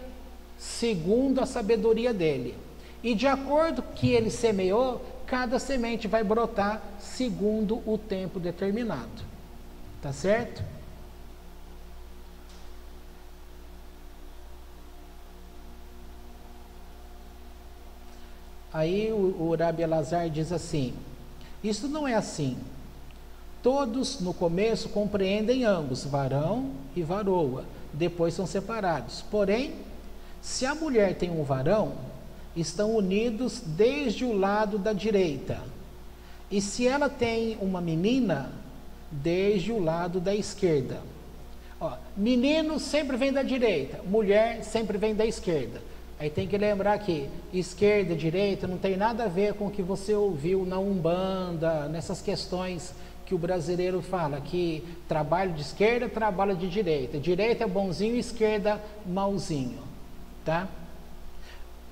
segundo a sabedoria dele. E de acordo com que ele semeou, cada semente vai brotar segundo o tempo determinado. Tá certo? Aí o Rabi Elazar diz assim: isso não é assim. Todos no começo compreendem ambos, varão e varoa, depois são separados. Porém, se a mulher tem um varão, estão unidos desde o lado da direita. E se ela tem uma menina, desde o lado da esquerda. Ó, menino sempre vem da direita, mulher sempre vem da esquerda. Aí tem que lembrar que esquerda e direita não tem nada a ver com o que você ouviu na Umbanda, nessas questões que o brasileiro fala, que trabalho de esquerda, trabalho de direita. Direita é bonzinho, esquerda malzinho, tá?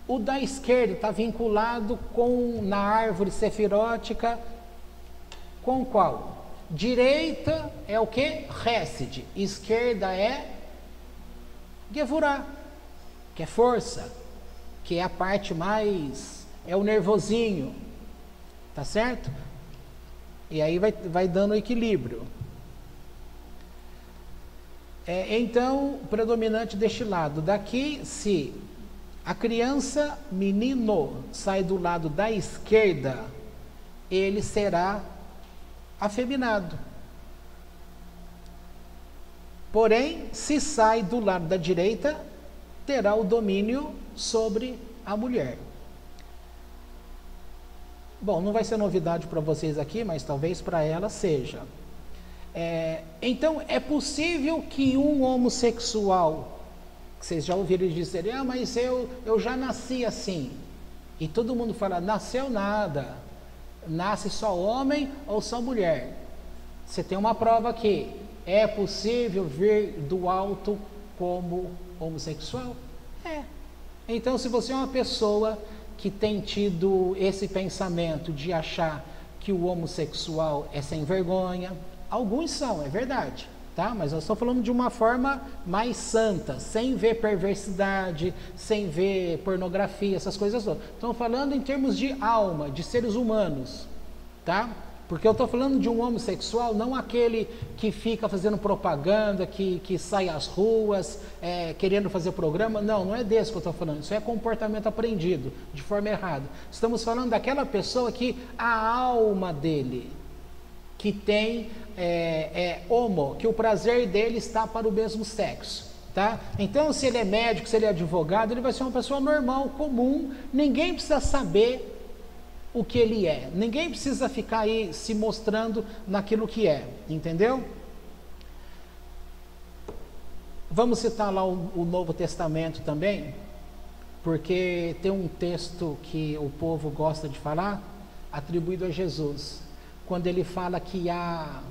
O da esquerda está vinculado com, na árvore sefirótica, com qual? Direita é o que? Hesed. Esquerda é Gevurah, que é força, que é a parte mais, é o nervosinho, tá certo? E aí vai dando equilíbrio. Então, predominante deste lado. Daqui, se a criança, menino, sai do lado da esquerda, ele será afeminado. Porém, se sai do lado da direita, terá o domínio sobre a mulher. Bom, não vai ser novidade para vocês aqui, mas talvez para ela seja. Então, é possível que um homossexual, que vocês já ouviram dizer, mas eu já nasci assim. E todo mundo fala, nasceu nada. Nasce só homem ou só mulher. Você tem uma prova aqui. É possível vir do alto como homossexual? É. Então, se você é uma pessoa que tem tido esse pensamento de achar que o homossexual é sem vergonha, alguns são, é verdade, tá? Mas eu estou falando de uma forma mais santa, sem ver perversidade, sem ver pornografia, essas coisas todas. Estamos falando em termos de alma, de seres humanos, tá? Porque eu estou falando de um homossexual, não aquele que fica fazendo propaganda, que sai às ruas, querendo fazer programa. Não é desse que eu estou falando. Isso é comportamento aprendido, de forma errada. Estamos falando daquela pessoa que a alma dele, que tem homo, que o prazer dele está para o mesmo sexo. Tá? Então, se ele é médico, se ele é advogado, ele vai ser uma pessoa normal, comum. Ninguém precisa saber o que ele é. Ninguém precisa ficar aí se mostrando naquilo que é. Entendeu? Vamos citar lá o Novo Testamento também, porque tem um texto que o povo gosta de falar, atribuído a Jesus, quando ele fala que há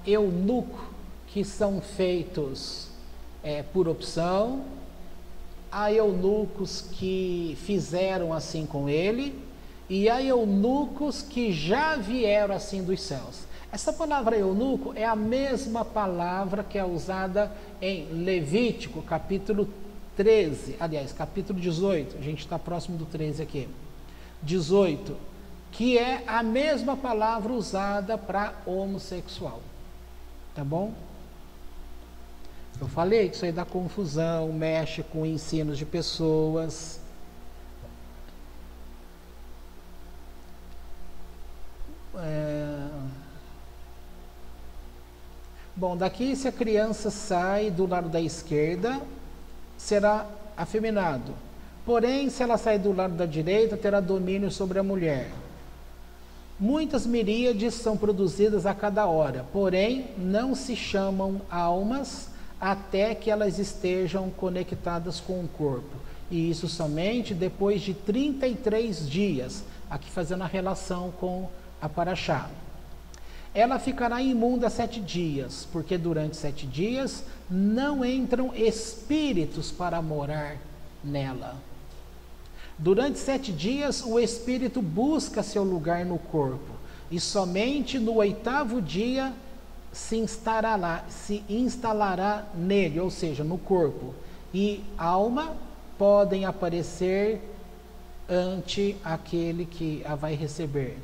eunucos que são feitos por opção, há eunucos que fizeram assim com ele, e há eunucos que já vieram assim dos céus. Essa palavra eunuco é a mesma palavra que é usada em Levítico, capítulo 13, aliás, capítulo 18, a gente está próximo do 13 aqui, 18, que é a mesma palavra usada para homossexual, tá bom? Eu falei que isso aí dá confusão, mexe com ensinos de pessoas. Bom, daqui se a criança sai do lado da esquerda, será afeminado. Porém, se ela sair do lado da direita, terá domínio sobre a mulher. Muitas miríades são produzidas a cada hora, porém não se chamam almas até que elas estejam conectadas com o corpo. E isso somente depois de 33 dias, aqui fazendo a relação com a Paraxá. Ela ficará imunda 7 dias, porque durante 7 dias não entram espíritos para morar nela. Durante 7 dias o espírito busca seu lugar no corpo, e somente no 8º dia se instalará nele, ou seja, no corpo, e alma podem aparecer ante aquele que a vai receber,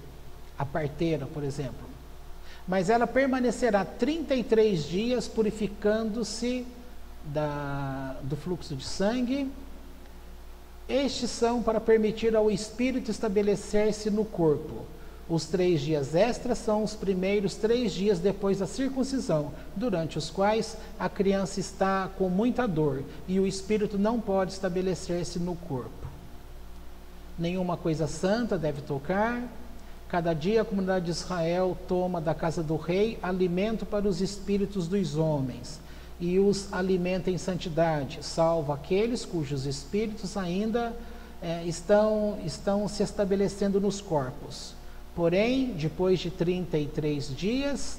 a parteira, por exemplo. Mas ela permanecerá 33 dias purificando-se do fluxo de sangue. Estes são para permitir ao espírito estabelecer-se no corpo. Os 3 dias extras são os primeiros 3 dias depois da circuncisão, durante os quais a criança está com muita dor e o espírito não pode estabelecer-se no corpo. Nenhuma coisa santa deve tocar. Cada dia a comunidade de Israel toma da casa do rei alimento para os espíritos dos homens e os alimenta em santidade, salvo aqueles cujos espíritos ainda estão se estabelecendo nos corpos. Porém, depois de 33 dias,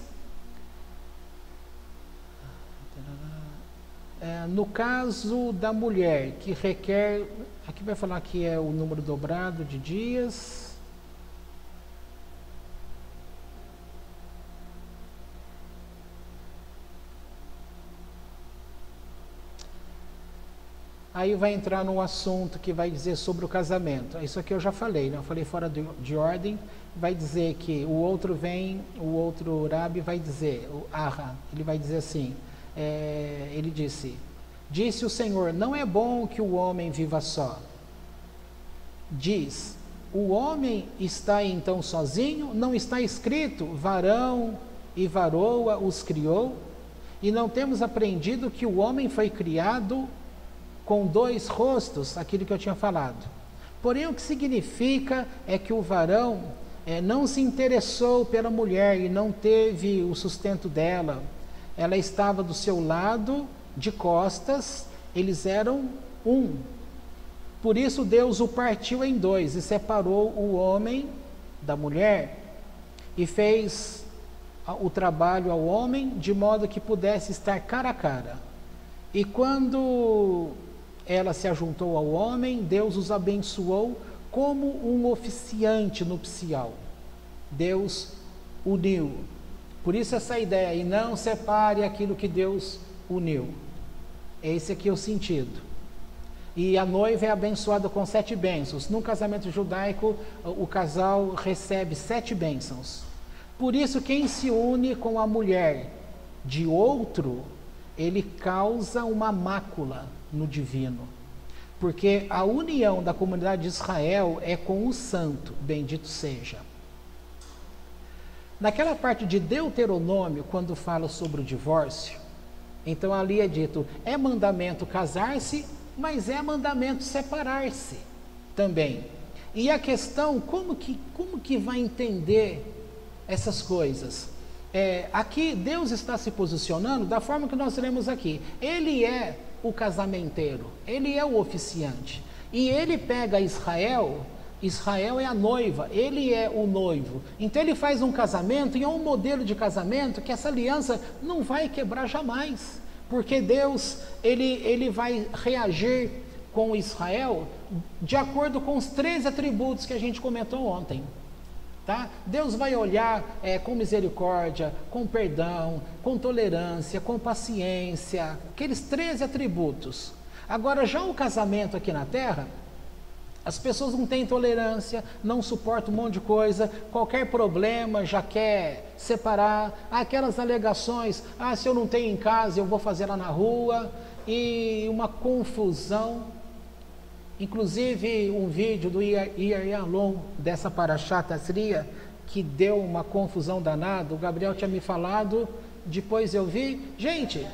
no caso da mulher que requer, aqui vai falar que é o número dobrado de dias. Aí vai entrar num assunto que vai dizer sobre o casamento. Isso aqui eu já falei, né? Eu falei fora de ordem. Vai dizer que o outro Rabi vai dizer, o Aha, ele vai dizer assim, ele disse o Senhor, não é bom que o homem viva só. Diz, o homem está então sozinho? Não está escrito, varão e varoa os criou? E não temos aprendido que o homem foi criado com 2 rostos, aquilo que eu tinha falado. Porém, o que significa é que o varão não se interessou pela mulher e não teve o sustento dela. Ela estava do seu lado, de costas, eles eram um. Por isso Deus o partiu em 2 e separou o homem da mulher e fez o trabalho ao homem de modo que pudesse estar cara a cara. E quando ela se ajuntou ao homem, Deus os abençoou como um oficiante nupcial. Deus uniu. Por isso essa ideia, e não separe aquilo que Deus uniu. Esse aqui é o sentido. E a noiva é abençoada com 7 bênçãos. No casamento judaico, o casal recebe 7 bênçãos. Por isso, quem se une com a mulher de outro, ele causa uma mácula no divino. Porque a união da comunidade de Israel é com o santo, bendito seja. Naquela parte de Deuteronômio, quando fala sobre o divórcio, então ali é dito, é mandamento casar-se, mas é mandamento separar-se também. E a questão, como que vai entender essas coisas? Aqui Deus está se posicionando da forma que nós lemos aqui. Ele é o casamenteiro, ele é o oficiante. E ele pega Israel é a noiva, ele é o noivo. Então ele faz um casamento, e é um modelo de casamento que essa aliança não vai quebrar jamais. Porque Deus, ele vai reagir com Israel de acordo com os 13 atributos que a gente comentou ontem. Tá? Deus vai olhar com misericórdia, com perdão, com tolerância, com paciência, aqueles 13 atributos. Agora, já o casamento aqui na terra, as pessoas não têm tolerância, não suportam um monte de coisa, qualquer problema já quer separar, aquelas alegações, se eu não tenho em casa, eu vou fazer lá na rua, e uma confusão. Inclusive um vídeo do Yalom dessa Paraxá Tazria, que deu uma confusão danada, o Gabriel tinha me falado, depois eu vi, gente,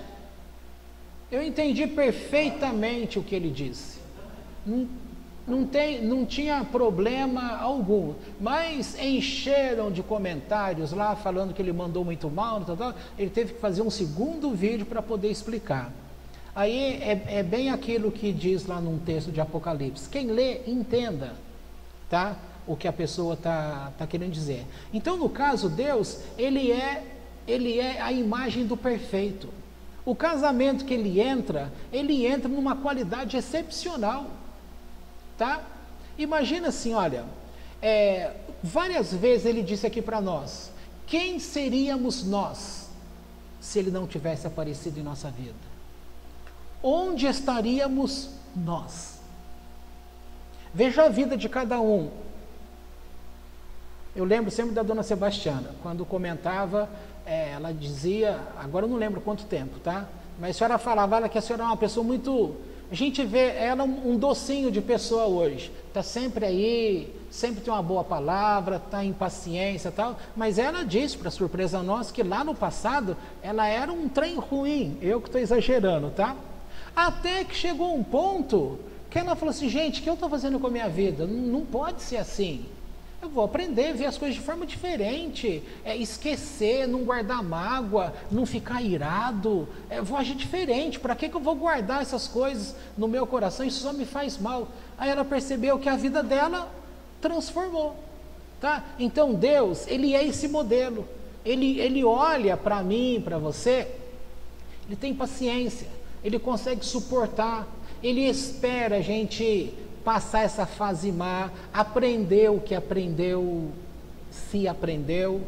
eu entendi perfeitamente o que ele disse. não tinha problema algum, mas encheram de comentários lá falando que ele mandou muito mal, ele teve que fazer um segundo vídeo para poder explicar. Aí é bem aquilo que diz lá num texto de Apocalipse, quem lê, entenda, tá? O que a pessoa tá querendo dizer. Então, no caso, Deus, ele é a imagem do perfeito. O casamento que ele entra numa qualidade excepcional. Tá? Imagina assim, olha, várias vezes ele disse aqui para nós, quem seríamos nós se ele não tivesse aparecido em nossa vida? Onde estaríamos nós? Veja a vida de cada um. Eu lembro sempre da dona Sebastiana, quando comentava, ela dizia, agora eu não lembro quanto tempo, tá? Mas a senhora falava que a senhora é uma pessoa muito... A gente vê ela um docinho de pessoa hoje, está sempre aí, sempre tem uma boa palavra, está em paciência e tal, mas ela disse, para surpresa nossa, que lá no passado ela era um trem ruim, eu que estou exagerando, tá? Até que chegou um ponto que ela falou assim, gente, o que eu estou fazendo com a minha vida? Não pode ser assim. Eu vou aprender a ver as coisas de forma diferente, esquecer, não guardar mágoa, não ficar irado, vou agir diferente. Para que eu vou guardar essas coisas no meu coração? Isso só me faz mal. Aí ela percebeu que a vida dela transformou, tá? Então Deus, ele é esse modelo, ele olha para mim, para você, ele tem paciência, ele consegue suportar, ele espera a gente passar essa fase má, aprender o que aprendeu, se aprendeu,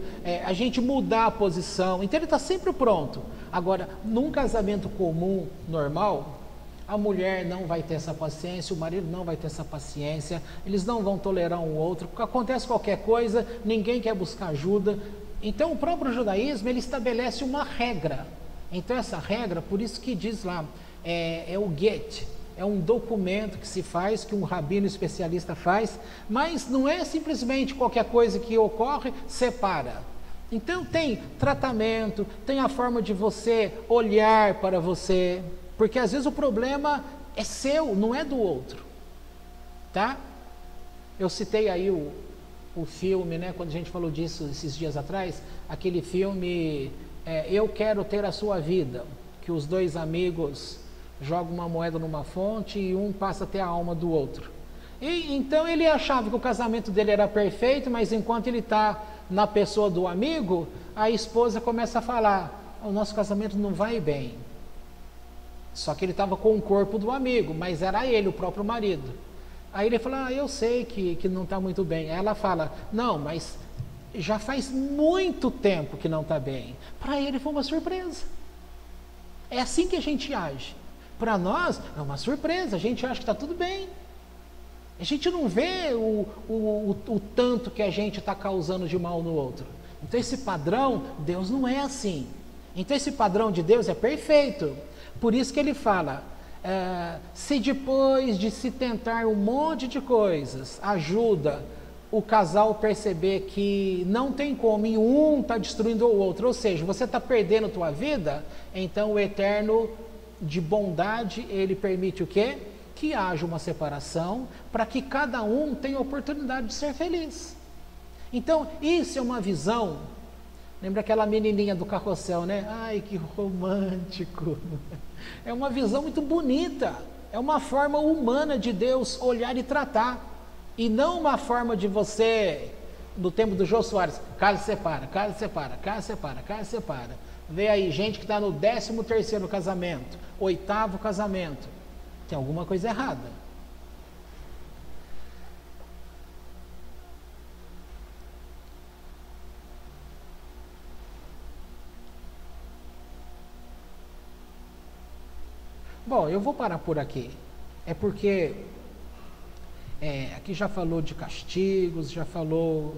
a gente mudar a posição, então ele está sempre pronto. Agora, num casamento comum, normal, a mulher não vai ter essa paciência, o marido não vai ter essa paciência, eles não vão tolerar um outro, acontece qualquer coisa, ninguém quer buscar ajuda. Então o próprio judaísmo, ele estabelece uma regra, então essa regra, por isso que diz lá, é o get, é um documento que se faz, que um rabino especialista faz, mas não é simplesmente qualquer coisa que ocorre, separa. Então tem tratamento, tem a forma de você olhar para você, porque às vezes o problema é seu, não é do outro, tá? Eu citei aí o filme, né, quando a gente falou disso esses dias atrás, aquele filme Eu Quero Ter a Sua Vida, que os dois amigos jogam uma moeda numa fonte e um passa a ter a alma do outro. E então ele achava que o casamento dele era perfeito, mas enquanto ele está na pessoa do amigo, a esposa começa a falar, o nosso casamento não vai bem. Só que ele estava com o corpo do amigo, mas era ele, o próprio marido. Aí ele fala, eu sei que não está muito bem. Aí ela fala, não, mas já faz muito tempo que não está bem. Para ele foi uma surpresa. É assim que a gente age. Para nós é uma surpresa, a gente acha que está tudo bem. A gente não vê o tanto que a gente está causando de mal no outro. Então esse padrão, Deus não é assim. Então esse padrão de Deus é perfeito. Por isso que ele fala, se depois de se tentar um monte de coisas, ajuda o casal perceber que não tem como e um está destruindo o outro, ou seja, você está perdendo a tua vida, então o Eterno de bondade, ele permite o quê? Que haja uma separação, para que cada um tenha a oportunidade de ser feliz. Então, isso é uma visão, lembra aquela menininha do carrossel, né? Ai, que romântico! É uma visão muito bonita, é uma forma humana de Deus olhar e tratar, e não uma forma de você, no tempo do Jô Soares, casa separa, casa separa, casa separa, casa separa. Vê aí, gente que está no 13º casamento, 8º casamento, tem alguma coisa errada. Bom, eu vou parar por aqui. É porque aqui já falou de castigos, já falou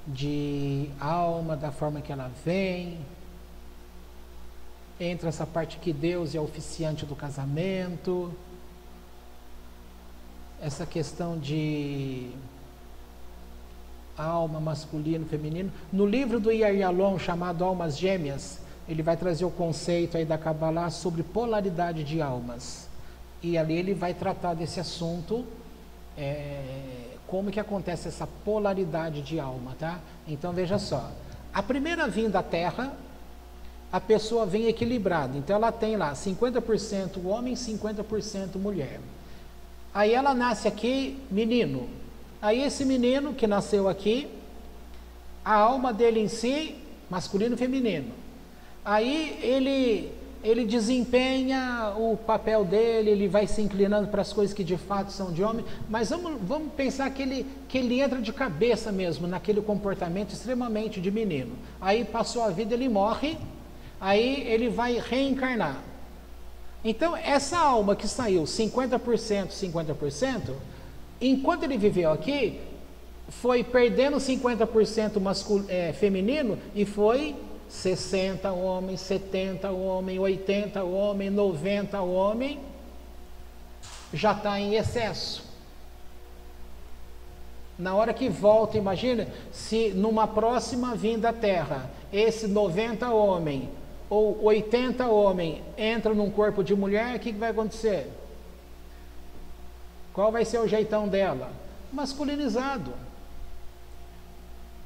de alma, da forma que ela vem. Entra essa parte que Deus é oficiante do casamento. Essa questão de alma, masculino, feminino. No livro do Yair Yalom, chamado Almas Gêmeas, ele vai trazer o conceito aí da Kabbalah sobre polaridade de almas. E ali ele vai tratar desse assunto como que acontece essa polaridade de alma, tá? Então veja só, a primeira vinda à Terra, a pessoa vem equilibrada, então ela tem lá 50% homem, 50% mulher. Aí ela nasce aqui, menino. Aí esse menino que nasceu aqui, a alma dele em si, masculino e feminino. Aí ele desempenha o papel dele, ele vai se inclinando para as coisas que de fato são de homem, mas vamos pensar que ele entra de cabeça mesmo naquele comportamento extremamente de menino. Aí passou a vida, ele morre, aí ele vai reencarnar. Então essa alma que saiu 50%, 50%, enquanto ele viveu aqui, foi perdendo 50% feminino e foi 60 homem, 70 homem, 80 homem, 90 homem, já está em excesso. Na hora que volta, imagina, se numa próxima vinda à Terra, esse 90 homem ou 80 homem entra num corpo de mulher, o que vai acontecer? Qual vai ser o jeitão dela? Masculinizado.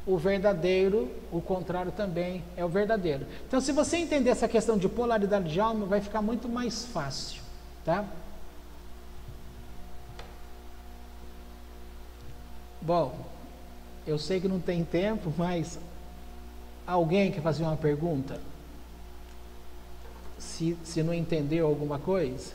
O verdadeiro, o contrário também é o verdadeiro. Então, se você entender essa questão de polaridade de alma, vai ficar muito mais fácil, tá? Bom, eu sei que não tem tempo, mas alguém quer fazer uma pergunta? Se não entendeu alguma coisa?